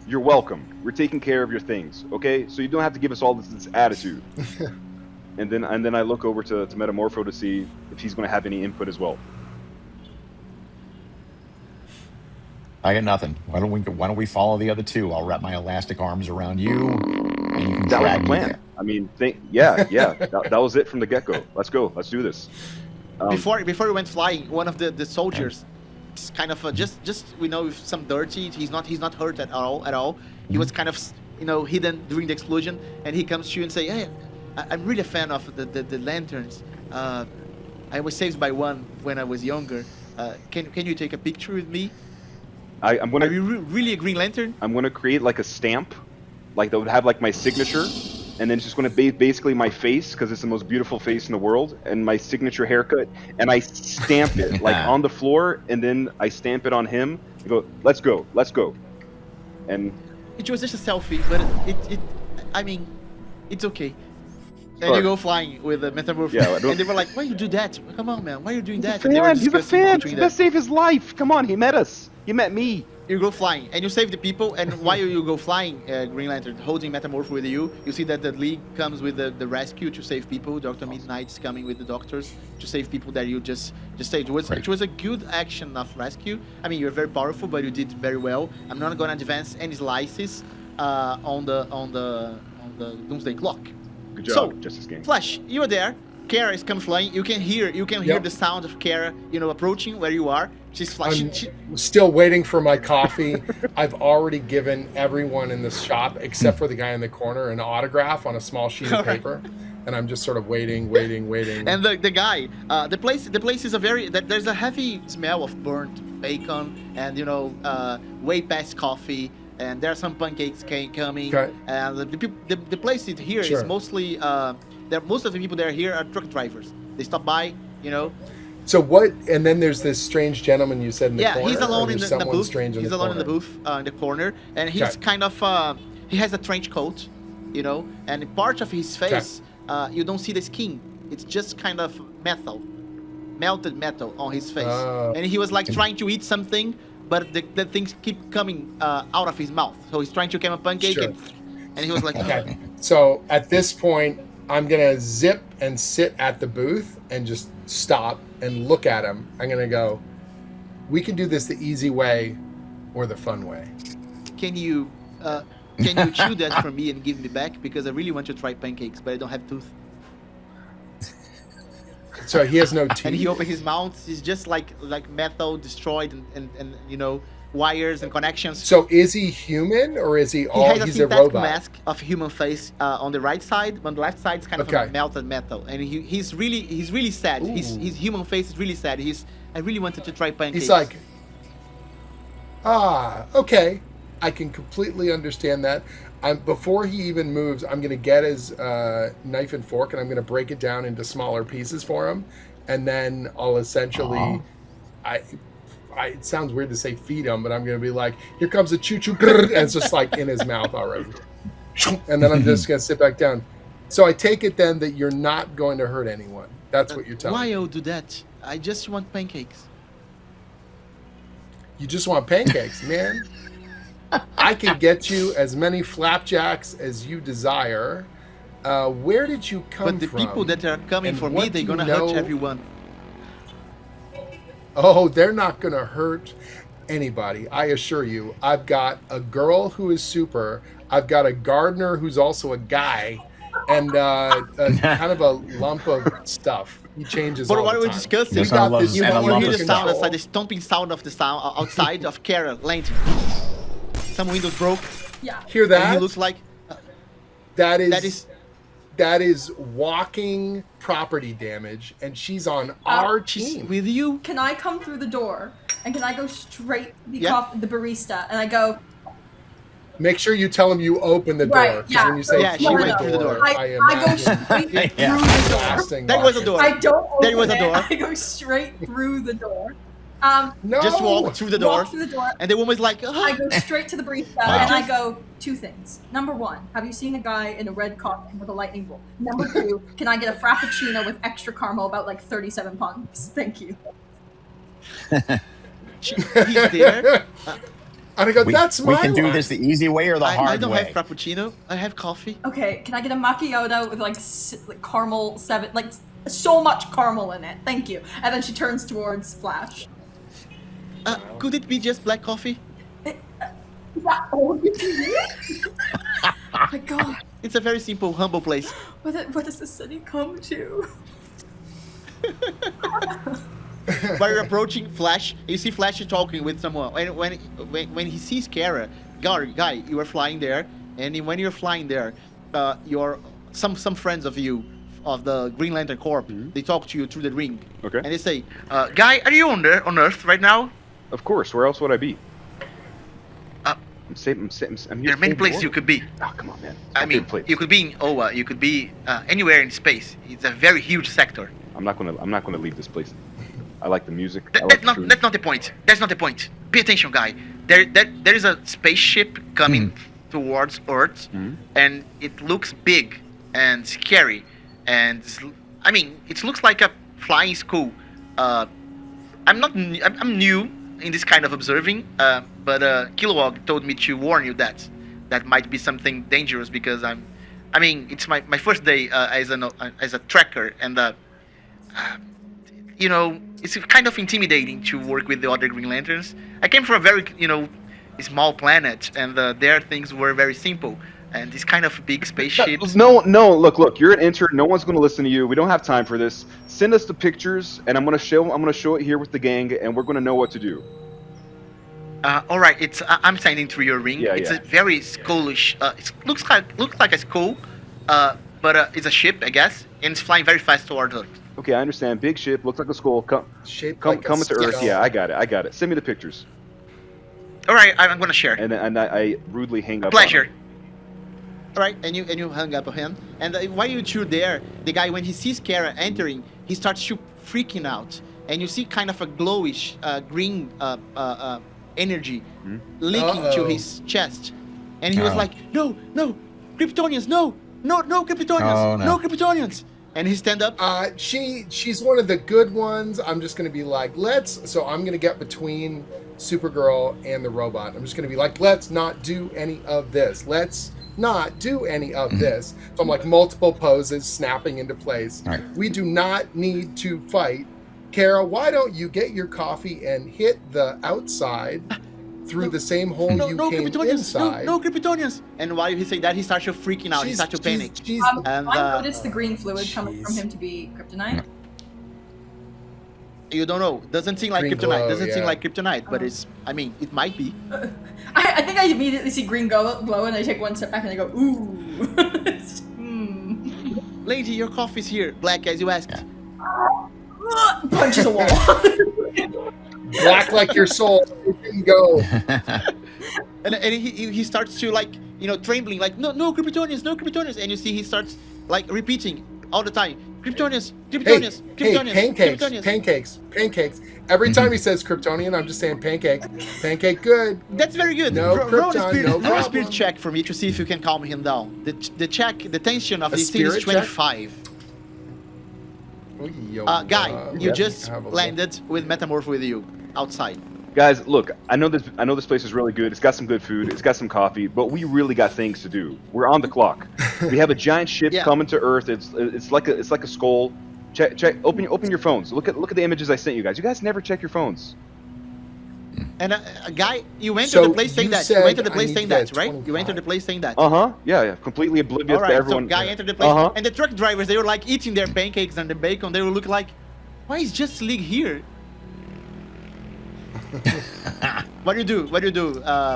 you're welcome. We're taking care of your things, okay? So you don't have to give us all this attitude. and then I look over to Metamorpho to see if he's going to have any input as well. I got nothing. Why don't we follow the other two? I'll wrap my elastic arms around you, and you can drag me there. I mean, yeah. that was it from the get-go. Let's go. Let's do this. Before we went flying, one of the soldiers, kind of just with some dirty. He's not hurt at all. He was kind of hidden during the explosion, and he comes to you and say, "Hey, I'm really a fan of the lanterns. I was saved by one when I was younger. Can you take a picture with me?" I'm gonna. Are you really a Green Lantern? I'm gonna create like a stamp, like that would have like my signature, and then it's just gonna be basically my face because it's the most beautiful face in the world, and my signature haircut, and I stamp it like on the floor, and then I stamp it on him. I go, let's go, and it was just a selfie, but it's okay. And you go flying with a metamorpho. Yeah, and they were like, why you do that? Come on, man, why are you doing that? He's a fan. He's gonna save his life. Come on, he met us. He met me. You go flying, and you save the people, and while you go flying, Green Lantern, holding Metamorpho with you see that the League comes with the rescue to save people. Dr. Midnight's coming with the doctors to save people that you just saved. It was a good action of rescue. I mean, you're very powerful, but you did very well. I'm not going to advance any slices on the Doomsday Clock. Good job, Justice Game. Flash, you are there. Kara is coming flying. You can hear the sound of Kara, approaching where you are. She's flashing. I'm still waiting for my coffee. I've already given everyone in this shop, except for the guy in the corner, an autograph on a small sheet of paper. And I'm just sort of waiting. And the guy, the place is there's a heavy smell of burnt bacon and, way past coffee. And there are some pancakes coming. Okay. And the place here is mostly, most of the people that are here are truck drivers. They stop by, So what? And then there's this strange gentleman you said in the corner. Yeah, he's alone in the booth. He's alone in the booth in the corner, and he's kind of he has a trench coat, and part of his face you don't see the skin. It's just kind of melted metal on his face, and he was like trying to eat something, but the things keep coming out of his mouth. So he's trying to get a pancake, and he was like, okay. So at this point, I'm gonna zip and sit at the booth and just stop and look at him. I'm gonna go, we can do this the easy way or the fun way. Can you chew that for me and give me back? Because I really want to try pancakes, but I don't have tooth. So he has no teeth. And he opened his mouth. It's just like metal destroyed and wires and connections. So is he human or is he's a robot? He has a synthetic mask of human face on the right side. On the left side is kind of melted metal, and he's really sad. His human face is really sad. I really wanted to try pancakes. He's like, okay. I can completely understand that. Before he even moves, I'm going to get his knife and fork, and I'm going to break it down into smaller pieces for him, and then I'll essentially, it sounds weird to say feed him, but I'm going to be like, here comes a choo-choo, and it's just like in his mouth already. And then I'm just going to sit back down. So I take it then that you're not going to hurt anyone. That's what you're telling me. Why you do that? I just want pancakes. You just want pancakes, man. I can get you as many flapjacks as you desire. Where did you come from? But the people that are coming for me, they're going to hurt everyone. Oh, they're not going to hurt anybody. I assure you. I've got a girl who is super. I've got a gardener who's also a guy. And kind of a lump of stuff. He changes all the time. But what we're discussing, you hear the sound outside, the stomping sound of the sound outside of Kara lantern. Some windows broke. Yeah. Hear that? And he looks like that is walking property damage, and she's on our team. With you? Can I come through the door and can I go straight the barista and I go? Make sure you tell him you open the door. Right, when you say she went through the door. I go straight through the door. There was a door. I don't open there was a door. I go straight through the door. No. Just walk through the door. Walk through the door. And the woman's like, I go straight to the barista and I go, two things. Number one, have you seen a guy in a red costume with a lightning bolt? Number two, can I get a frappuccino with extra caramel, about like 37 punks? Thank you. He's there. And I go, that's my We can do this the easy way or the hard way. I don't have frappuccino. I have coffee. Okay, can I get a macchiato with like caramel 7, like so much caramel in it? Thank you. And then she turns towards Flash. Could it be just black coffee? Oh my god. It's a very simple, humble place. What does the city come to? While you're approaching Flash, you see Flash talking with someone. When he sees Kara, guy, you are flying there, and when you're flying there, some friends of you, of the Green Lantern Corps, they talk to you through the ring. Okay. And they say, "Guy, are you on Earth right now?" Of course. Where else would I be? I'm here. There are many places you could be. Oh, come on, man. You could be in Oa. You could be anywhere in space. It's a very huge sector. I'm not gonna leave this place. I like the music. That's not the point. That's not the point. Pay attention, guy. There is a spaceship coming towards Earth, and it looks big and scary, and it looks like a flying school. I'm new in this kind of observing, but Kilowog told me to warn you that might be something dangerous because it's my first day as a tracker, and it's kind of intimidating to work with the other Green Lanterns. I came from a very small planet, and their things were very simple. And these kind of big spaceships. No, look, you're an intern. No one's going to listen to you. We don't have time for this. Send us the pictures, and I'm going to show it here with the gang, and we're going to know what to do. All right, I'm signing through your ring. It's a very schoolish. It looks like a school, but it's a ship, I guess, and it's flying very fast towards Earth. Okay, I understand. Big ship, looks like a skull. Come to Earth. Yeah, I got it. Send me the pictures. All right, I'm going to share. And I rudely hang up. Pleasure. All right, and you hung up on him. And while you two there, the guy, when he sees Kara entering, he starts freaking out. And you see kind of a glowish green energy leaking to his chest. And he was like, no, Kryptonians, no, Kryptonians, no Kryptonians. And he stand up. She's one of the good ones. I'm just going to be like, so I'm going to get between Supergirl and the robot. I'm just going to be like, let's not do any of this. Let's not do any of this. So I'm like multiple poses snapping into place. Right. We do not need to fight. Kara, why don't you get your coffee and hit the outside through the same hole you came inside? No Kryptonians. And while he say that, he starts freaking out. He starts to panic. I noticed the green fluid coming from him to be kryptonite. You don't know. Doesn't seem like green kryptonite. Glow, Seem like kryptonite, but it might be. I think I immediately see green glow and I take one step back and I go, ooh. Lady, your coffee's here. Black as you asked. Punches a wall. Black like your soul. It didn't go. and he starts to like trembling like no Kryptonians, and you see he starts like repeating all the time Kryptonians. Pancakes. Every time he says Kryptonian, I'm just saying pancake good. That's very good. No Krypton, roll a spirit check for me to see if you can calm him down. The tension of this thing is 25. Guy, you just landed with Metamorph with you outside. Guys, look, I know this place is really good. It's got some good food. It's got some coffee, but we really got things to do. We're on the clock. We have a giant ship coming to Earth. It's like a skull. Check. Open your phones. Look at the images I sent you guys. You guys never check your phones. And Guy, you entered the place saying that. You entered the place saying that, right? You entered the place saying that. Yeah. Completely oblivious to everyone. So Guy entered the place, and the truck drivers, they were like eating their pancakes and the bacon. They were looking like, why is Justice League here? What do you do,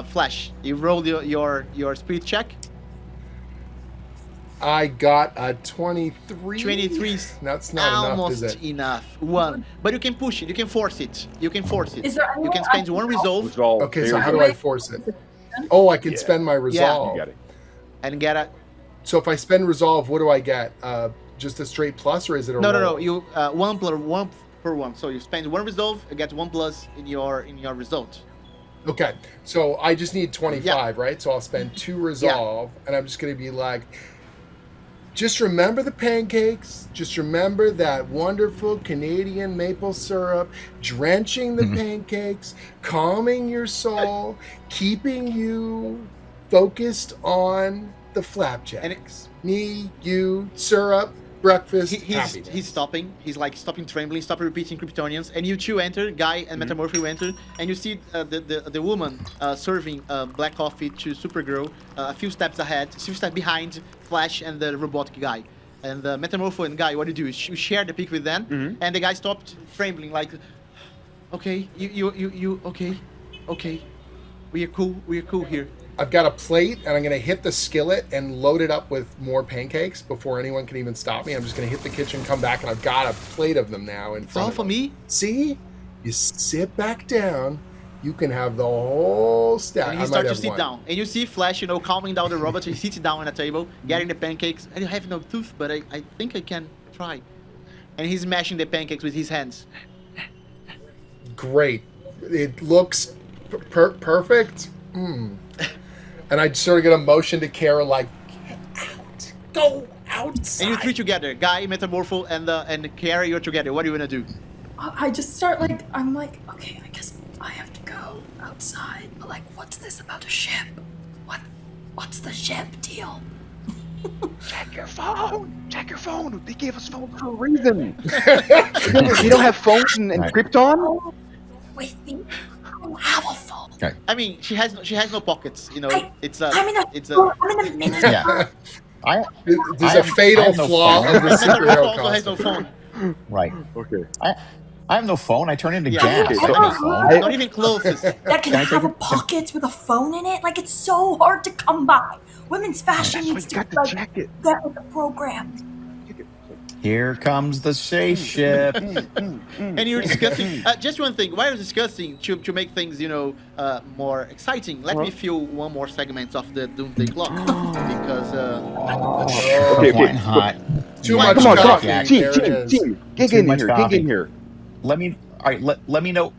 Flash? You rolled your speed check. I got a 23. 23. That's not almost enough, is it? enough. One, but you can push it. You can force it. Is there you can spend one resolve. Okay, so how do I force it? Oh, I can spend my resolve. You got it. And get a. So if I spend resolve, what do I get? Just a straight plus, or is it a roll? No. You one per one. So you spend one resolve, you get 1 plus in your result. Okay, so I just need 25, right? So I'll spend 2 resolve, and I'm just gonna be like, just remember the pancakes. Just remember that wonderful Canadian maple syrup, drenching the pancakes, calming your soul, keeping you focused on the flapjacks. Me, you, syrup, breakfast, he's stopping. He's like stopping trembling, stop repeating Kryptonians. And you two enter, Guy and Metamorph enter, and you see the woman serving black coffee to Supergirl a few steps ahead, a few steps behind Flash and the robotic guy. And Metamorph and Guy, what do? You share the pic with them, and the guy stopped trembling like, okay, you okay, we are cool here. I've got a plate, and I'm going to hit the skillet and load it up with more pancakes before anyone can even stop me. I'm just going to hit the kitchen, come back, and I've got a plate of them now in front of me. It's all for me? See? You sit back down. You can have the whole stack. And he starts to sit down. And you see Flash, calming down the robot. He sits down on a table, getting the pancakes. I have no tooth, but I think I can try. And he's mashing the pancakes with his hands. Great. It looks perfect. And I sort of get a motion to Kara, like, go outside. And you three together, Guy, Metamorpho, and Kara, you're together. What are you gonna do? I just start I'm like, okay, I guess I have to go outside. But what's this about a ship? What's the ship deal? Check your phone. They gave us phones for a reason. You don't have phones in Krypton? With me, I don't have a phone. Okay. I mean, she has no pockets. I'm in a minute. Yeah. There's a fatal flaw of the superhero also has no phone. Right. Okay. I have no phone. I turn into gas. Okay, I don't have a phone. Not even close. That can have a pocket with a phone in it. It's so hard to come by. Women's fashion needs to get with the program. Here comes the spaceship. And you're discussing just one thing. While you're discussing to make things more exciting, let me feel one more segment of the Doomsday Clock because Okay. Hot. Too much. Come on, coffee. team. Dig in here. Let me know.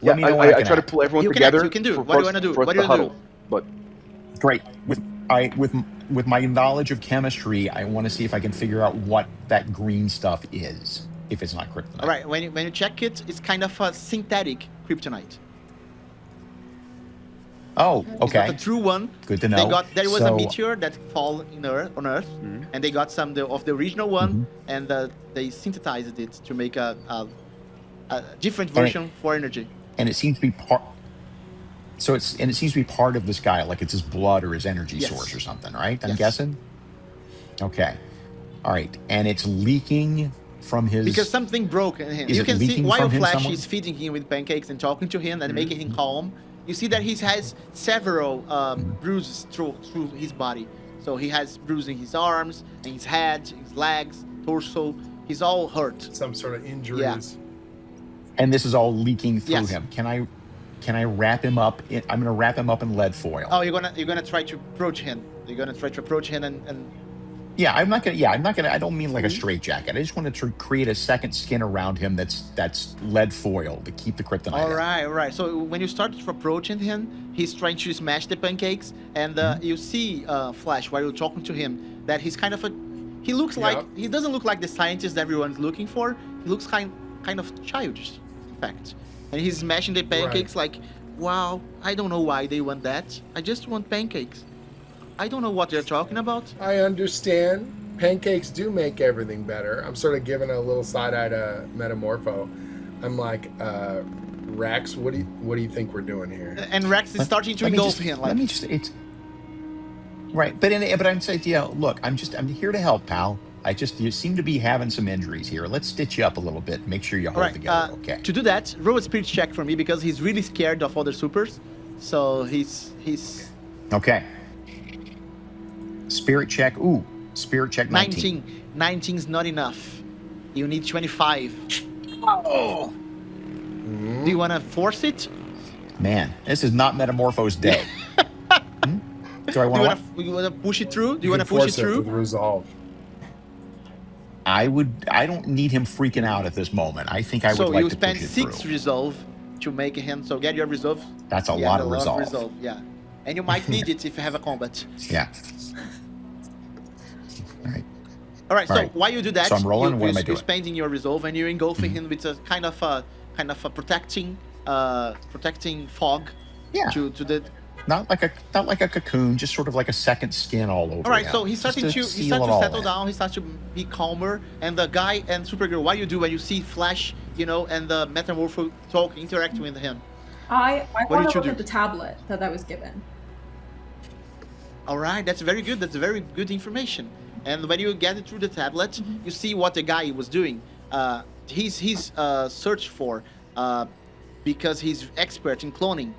Let me know. I try to pull everyone together. You can do. What do you want to do? What do you want to do? But great. With my knowledge of chemistry, I want to see if I can figure out what that green stuff is, if it's not kryptonite. All right, when you check it, it's kind of a synthetic kryptonite. Oh, okay. It's not a true one. Good to know. There was a meteor that fell on Earth, and they got some of the original one, and they synthesized it to make a different version for energy. And it seems to be part. So it seems to be part of this guy, like it's his blood or his energy source or something, right? I'm guessing. Okay, all right, and it's leaking from his. Because something broke in him. You can see while Flash is feeding him with pancakes and talking to him and making him calm. You see that he has several bruises through his body. So he has bruises in his arms, and his head, his legs, torso. He's all hurt. Some sort of injuries. Yeah. And this is all leaking through him. Can can I wrap him up? I'm going to wrap him up in lead foil. Oh, you're gonna try to approach him. You're gonna try to approach him and. Yeah, I'm not gonna. I don't mean like a straitjacket. I just want to create a second skin around him that's lead foil to keep the kryptonite. All right. So when you start approaching him, he's trying to smash the pancakes, and you see Flash while you're talking to him that he's kind of he looks like he doesn't look like the scientist everyone's looking for. He looks kind of childish, in fact, and he's smashing the pancakes like, wow, I don't know why they want that. I just want pancakes. I don't know what they're talking about. I understand. Pancakes do make everything better. I'm sort of giving a little side-eye to Metamorpho. I'm like, Rex, what do you think we're doing here? And Rex is starting to engulf him. Like, right. But I'm saying, look, I'm here to help, pal. You seem to be having some injuries here. Let's stitch you up a little bit. Make sure you hold together. Okay. To do that, roll a spirit check for me because he's really scared of other supers. So he's. Okay. Spirit check. Ooh, spirit check 19. 19 is not enough. You need 25. Oh. Do you want to force it? Man, this is not Metamorpho's day. Do I want to? You want to push it through? Do you want to push it through? With resolve. I don't need him freaking out at this moment. I think I would like to push it through. So you spend 6 resolve to make him. So get your resolve. That's a lot of resolve. Yeah, and you might need it if you have a combat. Yeah. All right. So while you do that, so I'm rolling. What am I doing? You're spending your resolve, and you're engulfing him with a kind of a protecting fog. Yeah. To the. Not like a cocoon, just sort of like a second skin all over. All right. So he's starting to settle down. He starts to be calmer. And the guy and Supergirl, what do you do when you see Flash, and the Metamorpho interacting with him? I want to look at the tablet that I was given. All right, that's very good. That's very good information. And when you get it through the tablet, you see what the guy was doing. He's searched for because he's expert in cloning,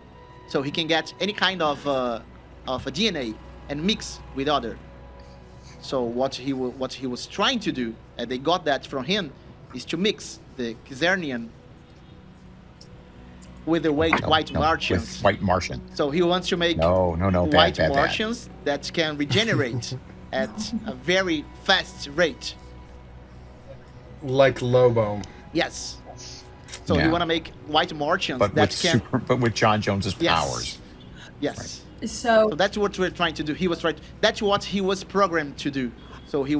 so he can get any kind of a DNA and mix with other. So what he was trying to do, and they got that from him, is to mix the Kizarnian with the white Martians. With white Martian. So he wants to make white Martians that can regenerate at a very fast rate. Like Lobo. Yes. So you want to make white Martians but with John Jones's powers. Yes. Right. So that's what we're trying to do. That's what he was programmed to do. So he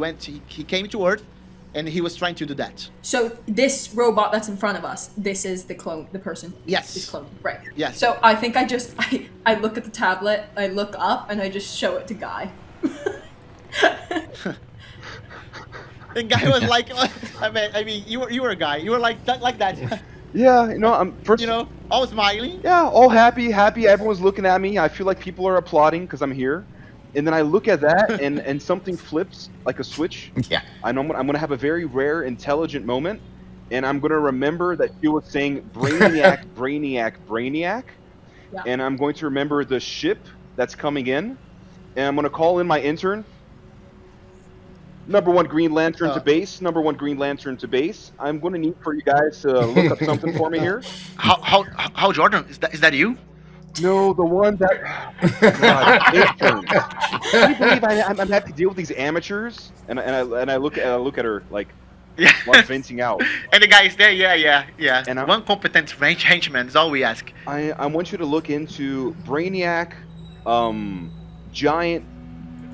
came to Earth, and he was trying to do that. So this robot that's in front of us, this is the person. Yes. Is cloned. Right. Yes. So I think I look at the tablet, I look up, and I just show it to Guy. The guy was like, I mean, you were a guy. You were like that. Yeah, I'm first. All smiling. Yeah, all happy. Everyone's looking at me. I feel like people are applauding because I'm here. And then I look at that, and something flips like a switch. Yeah. I know I'm gonna have a very rare, intelligent moment, and I'm gonna remember that she was saying Brainiac, Brainiac. Yeah. And I'm going to remember the ship that's coming in, and I'm gonna call in my intern. Number 1 Green Lantern to base. Number 1 Green Lantern to base. I'm going to need for you guys to look up something for me here. How Jordan? Is that you? No, the one that. God, intern. Can you believe I'm having to deal with these amateurs? And I look at her like. Like venting out. And the guy is there. Yeah. And one competent henchman is all we ask. I want you to look into Brainiac, giant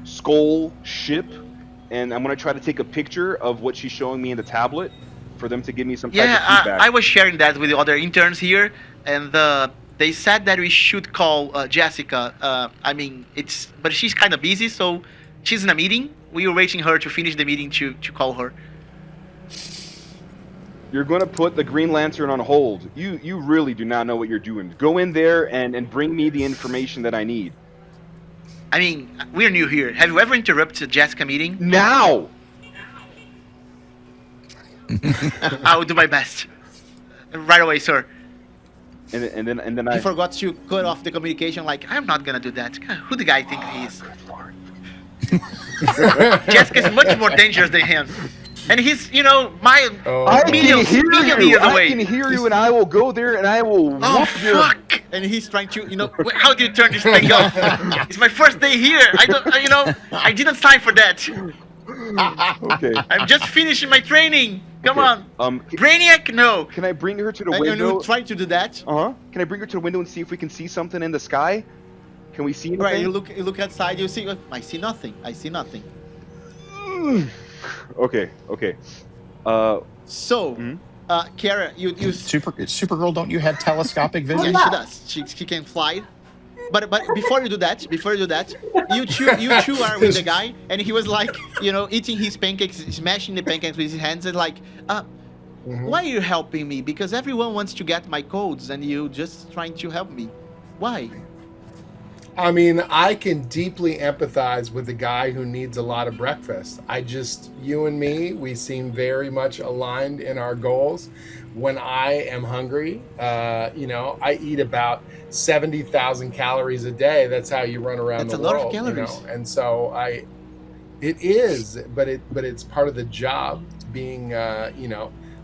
skull ship. And I'm going to try to take a picture of what she's showing me in the tablet for them to give me some type of feedback. I was sharing that with the other interns here, and they said that we should call Jessica. But she's kind of busy, so she's in a meeting. We were waiting her to finish the meeting to call her. You're going to put the Green Lantern on hold. You really do not know what you're doing. Go in there and bring me the information that I need. I mean, we're new here. Have you ever interrupted a Jessica meeting? Now! I will do my best. Right away, sir. And then I... He forgot to cut off the communication like, I'm not going to do that. Who the guy think he is? Good Lord. Jessica's much more dangerous than him. And he's, I can hear you, and I will go there and I will whoop your and he's trying to, how do you turn this thing off? It's my first day here. I didn't sign for that. Okay. I'm just finishing my training. Come on. Brainiac, no. Can I bring her to the window? And you try to do that. Can I bring her to the window and see if we can see something in the sky? Can we see anything? Right, you look outside, you see, I see nothing. Okay. Kara, you Supergirl, don't you have telescopic vision? Yeah, she does. She can fly. But before you do that, you two are with the guy, and he was like, eating his pancakes, smashing the pancakes with his hands, and like, why are you helping me? Because everyone wants to get my codes, and you just trying to help me. Why? I mean, I can deeply empathize with the guy who needs a lot of breakfast. You and me, we seem very much aligned in our goals. When I am hungry, I eat about 70,000 calories a day. That's how you run around the world. That's a lot of calories. And so it is, but it's part of the job being,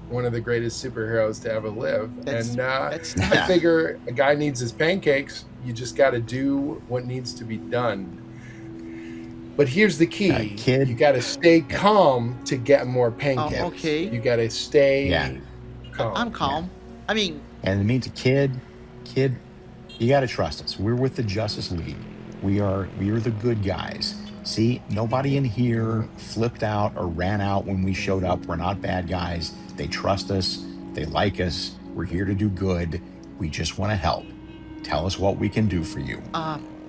one of the greatest superheroes to ever live. I figure a guy needs his pancakes. You just got to do what needs to be done. But here's the key. Kid. You got to stay calm to get more pancakes. Okay. You got to stay calm. I'm calm. I mean... And it means kid, you got to trust us. We're with the Justice League. We are the good guys. See, nobody in here flipped out or ran out when we showed up. We're not bad guys. They trust us. They like us. We're here to do good. We just want to help. Tell us what we can do for you.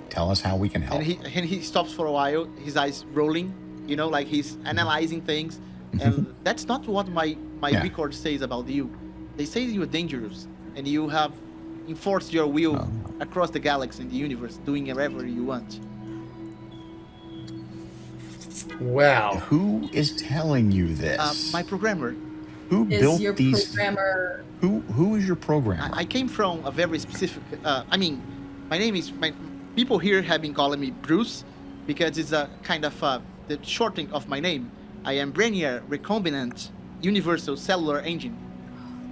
Tell us how we can help. And he stops for a while, his eyes rolling, like he's analyzing things. And that's not what my record says about you. They say you are dangerous, and you have enforced your will across the galaxy and the universe, doing whatever you want. Wow. Who is telling you this? My programmer. Who built these? Programmer? Who is your programmer? I came from a very specific. My name is. People here have been calling me Bruce, because it's a kind of the shortening of my name. I am Brainiac Recombinant Universal Cellular Engine.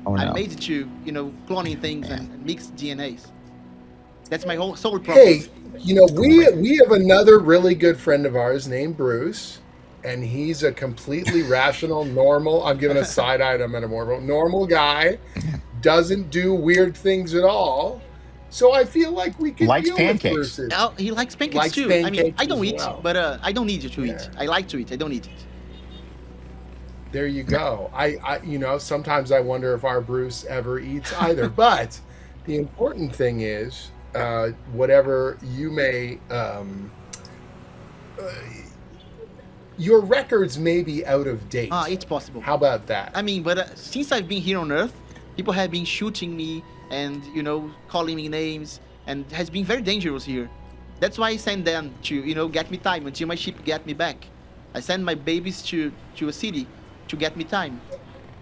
Oh, no. I'm made to, cloning things and mix DNAs. That's my whole sole purpose. Hey, we have another really good friend of ours named Bruce. And he's a completely rational, normal, I'm giving a side-eye to metamorpho, normal guy, doesn't do weird things at all. So I feel like we could deal pancakes. with Bruce. Oh, he likes pancakes too. I don't eat, but I don't need you to eat. I like to eat. I don't eat it. There you go. I sometimes I wonder if our Bruce ever eats either. But the important thing is, whatever you may... your records may be out of date. It's possible. How about that? I mean, but since I've been here on Earth, people have been shooting me and, calling me names, and has been very dangerous here. That's why I send them to, get me time until my ship get me back. I send my babies to a city to get me time.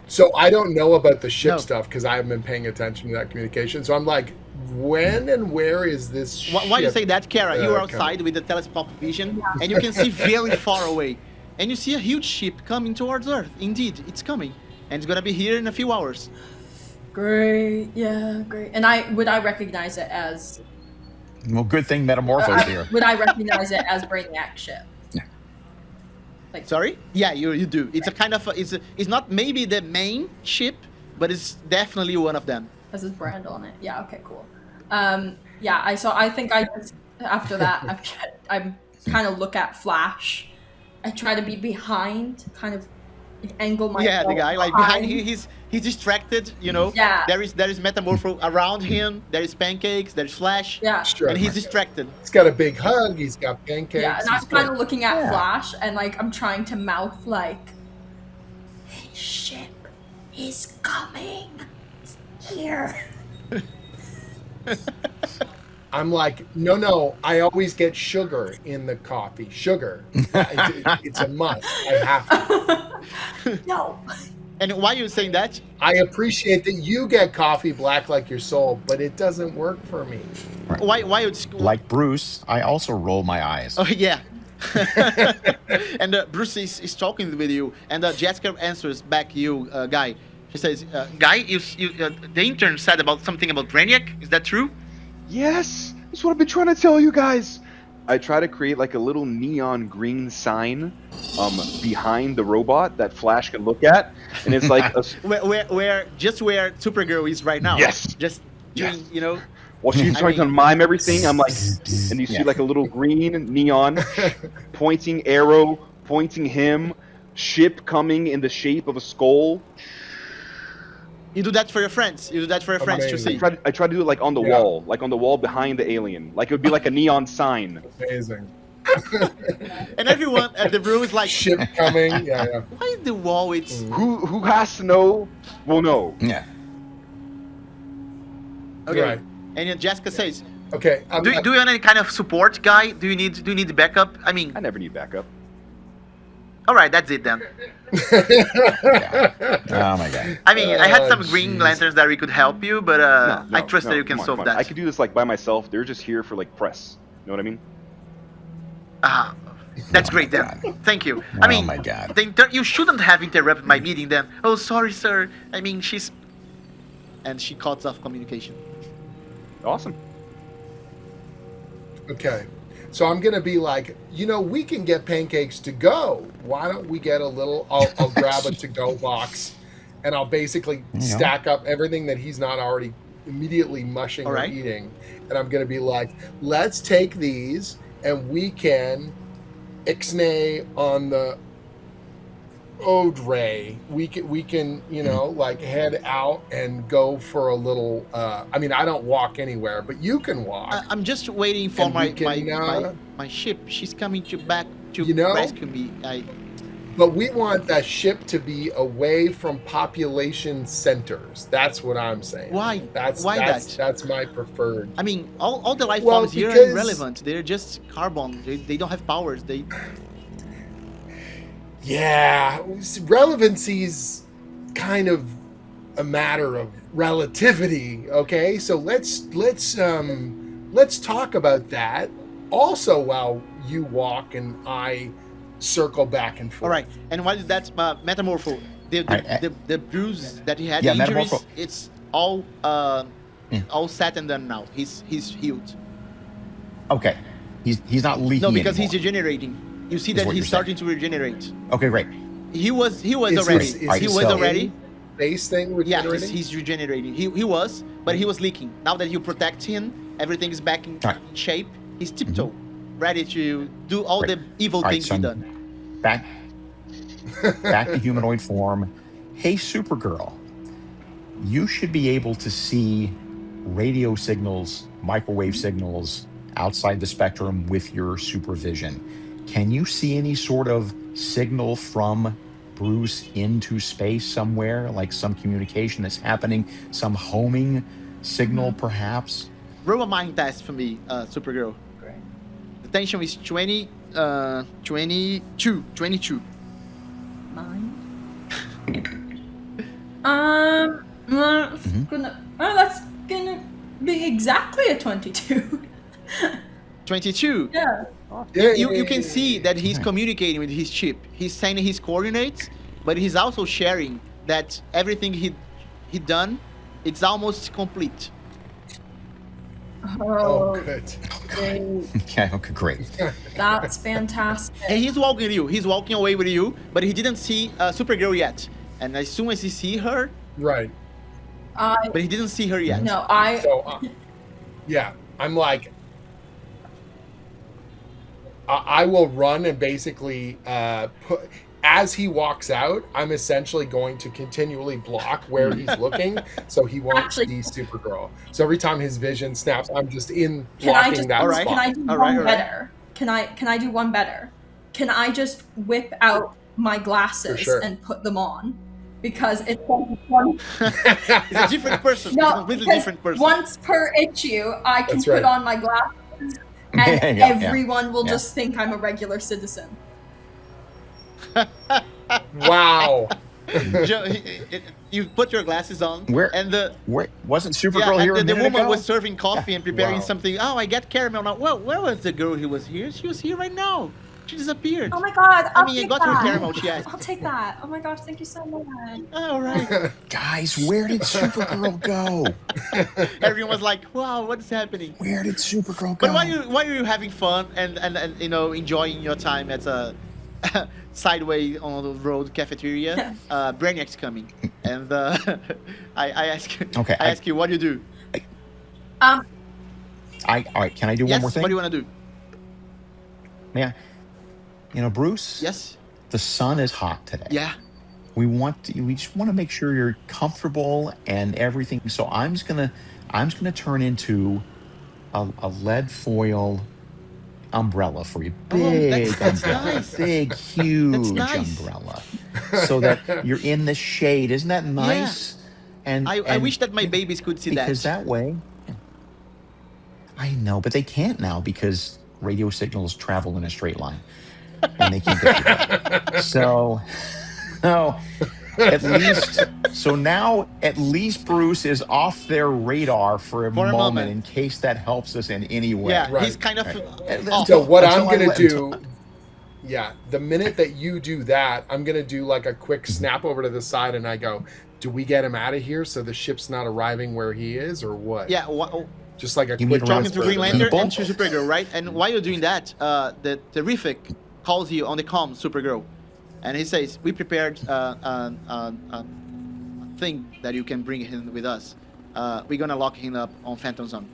So I don't know about the ship stuff because I haven't been paying attention to that communication. So I'm like, when and where is this ship? Why you say that, Kara? You're outside with the telescope vision, and you can see very far away. And you see a huge ship coming towards Earth. Indeed, it's coming. And it's going to be here in a few hours. Great. Yeah, great. And would I recognize it as... Well, good thing Metamorpho's here. Would I recognize it as Brainiac ship? Like, sorry? Yeah, you do. It's a kind of it's not maybe the main ship, but it's definitely one of them. Has his brand on it. Yeah. Okay. Cool. I think I just after that I'm kind of look at Flash. I try to be behind, kind of angle my. Yeah, the guy like behind him. He's distracted. Yeah. There is Metamorpho around him. There is Pancakes. There's Flash. Yeah. Sure. And he's distracted. He's got a big hug. He's got pancakes. Yeah, and I'm kind of looking at Flash, and like I'm trying to mouth like, "His ship is coming here." I'm like, no, I always get sugar in the coffee. Sugar. It's a must. I have to. No. And why are you saying that? I appreciate that you get coffee black like your soul, but it doesn't work for me. Right. Why like Bruce, I also roll my eyes. Oh, yeah. And Bruce is talking with you, and Jessica answers back you, Guy. She says, Guy, the intern said something about Brainiac. Is that true? Yes, that's what I've been trying to tell you guys. I try to create like a little neon green sign behind the robot that Flash can look at, and it's like where Supergirl is right now. Yes. Just doing, you know. While she's trying to mime everything, I'm like, and you see like a little green neon pointing arrow, pointing him, ship coming in the shape of a skull. You do that for your friends. You do that for your friends to see. I try to do it like on the wall, like on the wall behind the alien. Like it would be like a neon sign. Amazing. And everyone at the room is like, ship coming. Yeah. Why is the wall? It's who has to know will know. Yeah. Okay. Right. And then Jessica says, okay. Do you want any kind of support, guy? Do you need backup? I mean, I never need backup. All right, that's it then. Yeah. Oh my god. I mean, I had some green lanterns that we could help you, but I trust that you can solve that. I could do this like by myself. They're just here for like press. You know what I mean? That's great then. Thank you. I mean, oh my god. You shouldn't have interrupted my meeting then. Oh, sorry, sir. I mean, and she cuts off communication. Awesome. Okay. So I'm going to be like, we can get pancakes to go. Why don't we get a little, I'll grab a to-go box, and I'll basically stack up everything that he's not already immediately mushing or eating. And I'm going to be like, let's take these, and we can ixnay on the Odre. We can like head out and go for a little. I mean, I don't walk anywhere, but you can walk. I'm just waiting for my ship. She's coming back to rescue me. But we want that ship to be away from population centers. That's what I'm saying. Why? That's my preferred. I mean, all the life forms here are irrelevant. They're just carbon. They don't have powers. Yeah, relevancy's kind of a matter of relativity, okay? So let's talk about that also while you walk and I circle back and forth. All right. And what is that metamorpho? The bruise that he had, the injuries, it's all set and done now. He's healed. Okay. He's not leaking. No, because anymore. he's regenerating. You see that he's starting to regenerate. Okay, great. He was already. Base thing regenerating? Yeah, he's regenerating. He was, but he was leaking. Now that you protect him, everything is back in shape. He's tiptoe, ready to do all the evil things he done. Back to humanoid form. Hey, Supergirl, you should be able to see radio signals, microwave signals outside the spectrum with your supervision. Can you see any sort of signal from Bruce into space somewhere, like some communication that's happening, some homing signal perhaps? Roll a mind test for me, Supergirl. Great. The tension is 22. Mind? That's gonna be exactly a 22. 22? Yeah. You can see that he's communicating with his chip. He's sending his coordinates, but he's also sharing that everything he done, it's almost complete. Oh, good. Okay, great. That's fantastic. And he's walking you. He's walking away with you, but he didn't see Supergirl yet. And as soon as he see her, right. But he didn't see her yet. No, yeah, I'm like, I will run and basically as he walks out, I'm essentially going to continually block where he's looking, so he won't see Supergirl. So every time his vision snaps, I'm just blocking that spot. Can I do one better? Can I do one better? Can I just whip out my glasses and put them on? Because it's one. It's a different person. No, it's a completely different person. Once per issue, I can put on my glasses, and everyone will just think I'm a regular citizen. Wow. You put your glasses on. Where wasn't Supergirl here? The woman was serving coffee and preparing something. Oh, I got caramel now. Well, where was the girl who was here? She was here right now. She disappeared. Oh my god! I got her caramel. She asked. I'll take that. Oh my gosh! Thank you so much. All right, guys, where did Supergirl go? Everyone was like, "Wow, what's happening? Where did Supergirl go?" But why are you having fun and enjoying your time at a sideway on the road cafeteria? Brainiac's coming, and I ask you, what do you do? All right. Can I do one more thing? What do you want to do? Yeah, Bruce. Yes. The sun is hot today. Yeah. We just want to make sure you're comfortable and everything. So I'm just gonna turn into a lead foil umbrella for you. Big that's umbrella. Nice. Big, huge nice. umbrella. So that you're in the shade. Isn't that nice? Yeah. And I wish that my babies could see that. Because that way, I know, but they can't now because radio signals travel in a straight line. And they can't get you back. So now at least Bruce is off their radar for a moment in case that helps us in any way. Yeah, right. He's kind of off. So what I'm going to do, the minute that you do that, I'm going to do like a quick snap over to the side and I go, do we get him out of here so the ship's not arriving where he is or what? Yeah, just like a quick talking to Green Lantern and to Supergirl, right? And while you're doing that, the Terrific calls you on the comm, Supergirl, and he says, "We prepared a thing that you can bring him with us. We're gonna lock him up on Phantom Zone.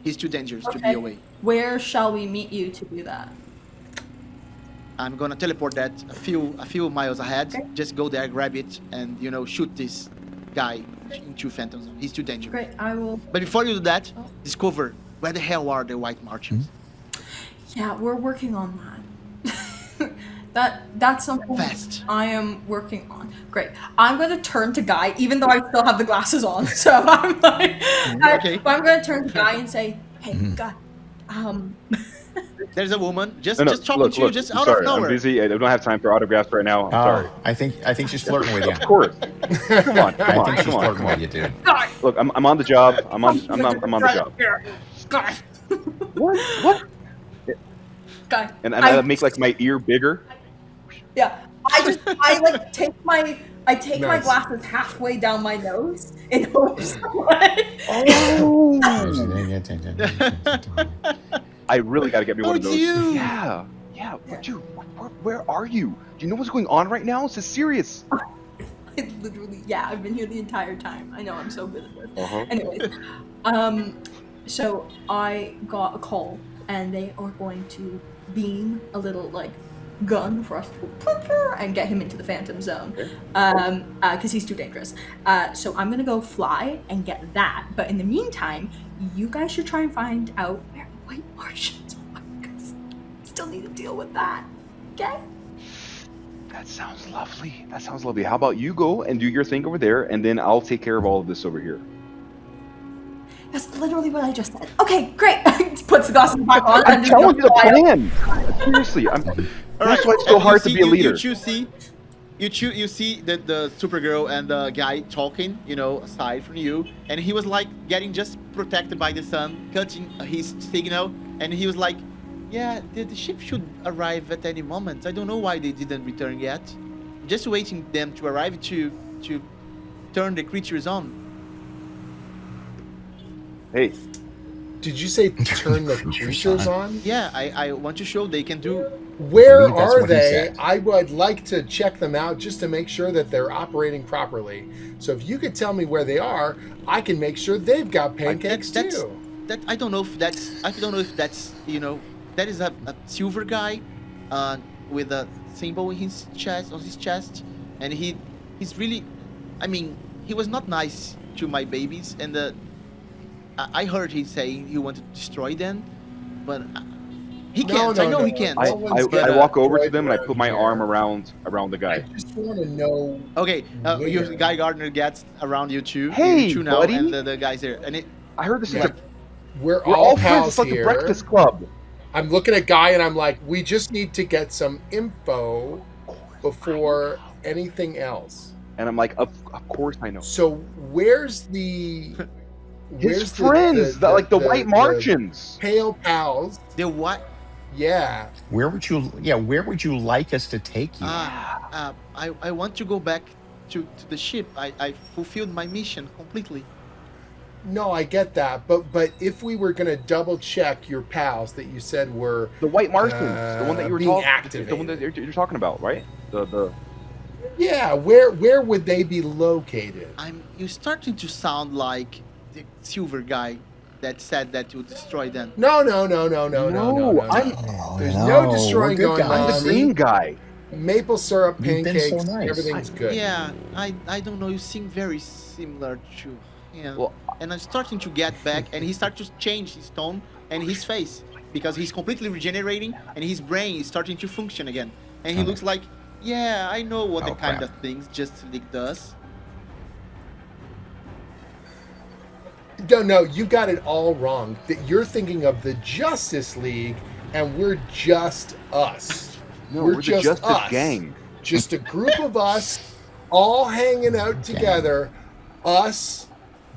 He's too dangerous to be away." Where shall we meet you to do that? I'm gonna teleport that a few miles ahead. Okay. Just go there, grab it, and shoot this guy into Phantom Zone. He's too dangerous. Great, I will. But before you do that, discover where the hell are the White Martians. Yeah, we're working on that. That's something fast. I am working on. Great. I'm going to turn to Guy, even though I still have the glasses on. So I'm like, okay. I'm going to turn to Guy and say, "Hey, Guy, there's a woman just talking to you just out of nowhere." I'm busy. I don't have time for autographs right now. I'm sorry. I think she's flirting with you. Of course. Come on. I think she's flirting with you, dude. Guy. Look, I'm on the job. I'm on the job. Guy. What? Guy. And I make like my ear bigger. Yeah, I take my glasses halfway down my nose in hopes. I really got to get me one of those. You. Yeah. Dude, where are you? Do you know what's going on right now? This is serious. I've been here the entire time. I know, I'm so good at this. Anyways, so I got a call, and they are going to beam a little gun for us to and get him into the Phantom Zone, because he's too dangerous. So I'm gonna go fly and get that. But in the meantime, you guys should try and find out where the White Martians are, because I still need to deal with that. Okay? That sounds lovely. How about you go and do your thing over there, and then I'll take care of all of this over here. That's literally what I just said. Okay, great. Puts the glasses back on. I'm telling you the plan. Seriously, that's why it's so hard to be a leader. You see the Supergirl and the guy talking, aside from you, and he was getting just protected by the sun, cutting his signal, and he was like, "Yeah, the ship should arrive at any moment. I don't know why they didn't return yet. Just waiting them to arrive to turn the creatures on." Hey. Did you say turn the creatures on? Yeah, I want to show they can do. Where are they? I would like to check them out just to make sure that they're operating properly. So if you could tell me where they are, I can make sure they've got pancakes too. I don't know if that's that is a silver guy with a symbol in his chest, and he's really, he was not nice to my babies, and I heard he saying he wanted to destroy them, but he can't. I know he can't. I walk over to them and I put my arm around the guy. I just want to know. Okay, Guy Gardner gets around you too. Hey, you two now, buddy. and the guys there. And I heard this is we're all friends. It's like the Breakfast Club. I'm looking at Guy and I'm like, we just need to get some info before anything else. And I'm like, of course I know. So where's the... His friends, the White Martians. Pale pals. The what? Yeah. Where would you like us to take you? I want to go back to the ship. I fulfilled my mission completely. No, I get that, but if we were going to double check your pals that you said were the White Martians, the one that you were talking, the one that you're talking about, right? Yeah, where would they be located? You're starting to sound like the silver guy that said that you destroy them. No. There's no destroying going on. I'm the green guy. Maple syrup, pancakes, so nice. Everything's good. Yeah, I don't know. You seem very similar to him. Well, and I'm starting to get back, and he starts to change his tone and his face because he's completely regenerating, and his brain is starting to function again. And he looks like, yeah, I know what the kind of things Justice League does. No, you got it all wrong. That you're thinking of the Justice League, and we're just us. No, we're the Justice us. Gang. Just a group of us, all hanging out together. Us,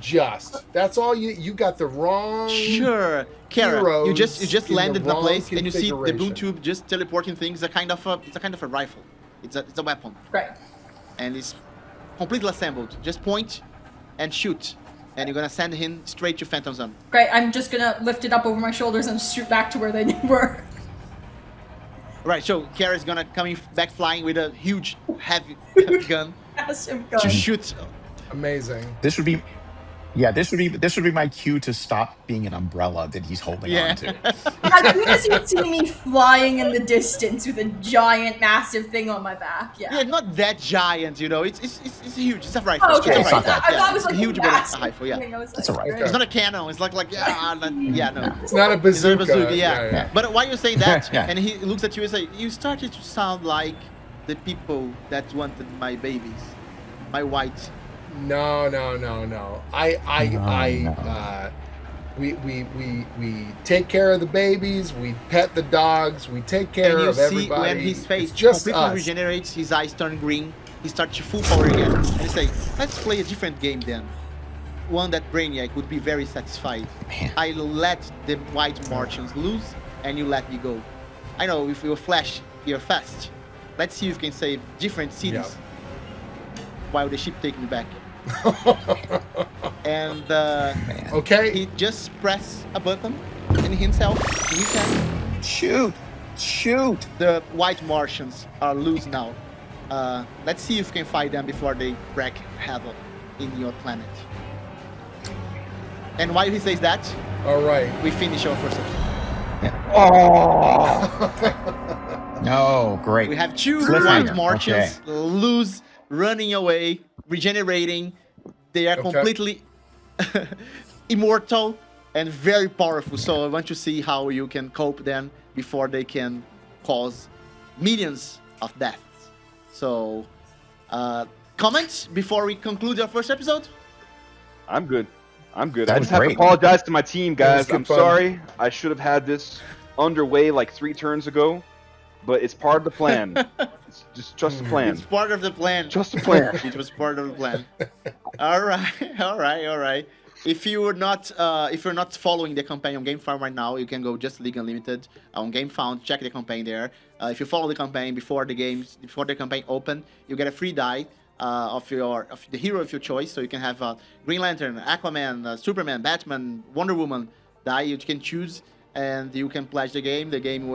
just. That's all you got the wrong. Sure, Kara, you just landed in a place, and you see the boom tube just teleporting things. It's a kind of a rifle. It's a weapon. Right. And it's completely assembled. Just point and shoot. And you're gonna send him straight to Phantom Zone. Great, I'm just gonna lift it up over my shoulders and shoot back to where they were. Right, so Kara's gonna coming back flying with a huge, heavy gun. Massive gun. To shoot. Amazing. This would be my cue to stop being an umbrella that he's holding on to. As soon as you see me flying in the distance with a giant, massive thing on my back, yeah, not that giant, you know. It's huge. It's a rifle. Oh, okay. It's a rifle. I thought it was like huge, massive rifle. Yeah, it's a rifle. It's not a cannon. It's like no. It's not a bazooka. It's not a bazooka. Yeah. But why you say that? And he looks at you and say, "You started to sound like the people that wanted my babies, my white." No. We take care of the babies. We pet the dogs. We take care of everybody. And you see when his face just completely regenerates, his eyes turn green. He starts to full power again. And he say, "Let's play a different game then. One that Brainiac would be very satisfied. I let the White Martians lose, and you let me go. I know if you're Flash, you're fast. Let's see if you can save different cities while the ship take me back." And he just press a button in himself. In his hand. Shoot! The White Martians are loose now. Let's see if you can fight them before they wreak havoc in your planet. And while he says that, all right, we finish our first episode. Oh! No, great. We have two White Martians loose, running away, regenerating. They are completely immortal and very powerful. So I want to see how you can cope then before they can cause millions of deaths. So, comments before we conclude our first episode? I'm good. I just have to apologize to my team, guys. I'm sorry. I should have had this underway like 3 turns ago. But it's part of the plan. It's just a plan. It's part of the plan. Just a plan. It was part of the plan. All right. If you're not following the campaign on Gamefound right now, you can go Just League Unlimited on Gamefound. Check the campaign there. If you follow the campaign before the campaign open, you get a free die of the hero of your choice. So you can have Green Lantern, Aquaman, Superman, Batman, Wonder Woman die. You can choose, and you can pledge the game. The game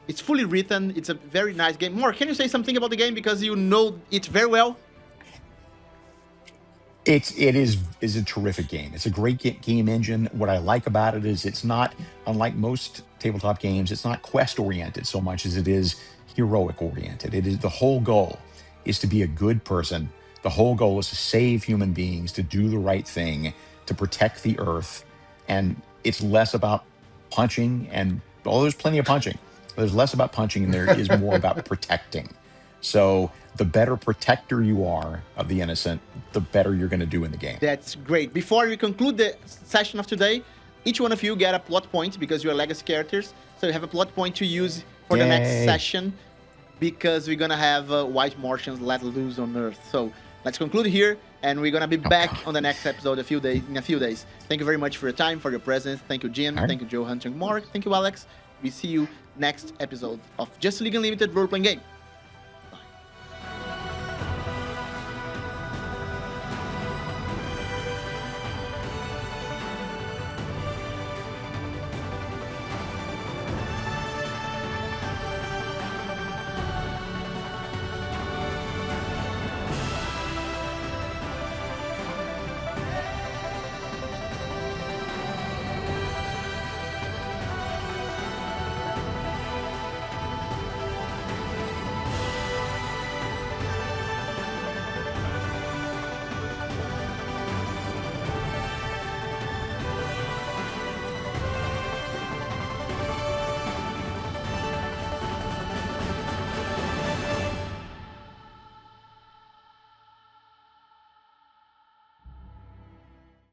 it's fully written. It's a very nice game. Mark, can you say something about the game because you know it very well? It is a terrific game. It's a great game engine. What I like about it is it's not, unlike most tabletop games, it's not quest oriented so much as it is heroic oriented. It is the whole goal is to be a good person. The whole goal is to save human beings, to do the right thing, to protect the earth, and it's less about punching. And there's plenty of punching. There's less about punching and there is more about protecting. So the better protector you are of the innocent, the better you're going to do in the game. That's great. Before we conclude the session of today, each one of you get a plot point because you're legacy characters. So you have a plot point to use for the next session because we're going to have White Martians let loose on Earth. So let's conclude here, and we're going to be back on the next episode in a few days. Thank you very much for your time, for your presence. Thank you, Jim. Thank you, Johann. Thank you, Mark. Thank you, Alex. we see you next episode of Just League Unlimited Role Playing Game.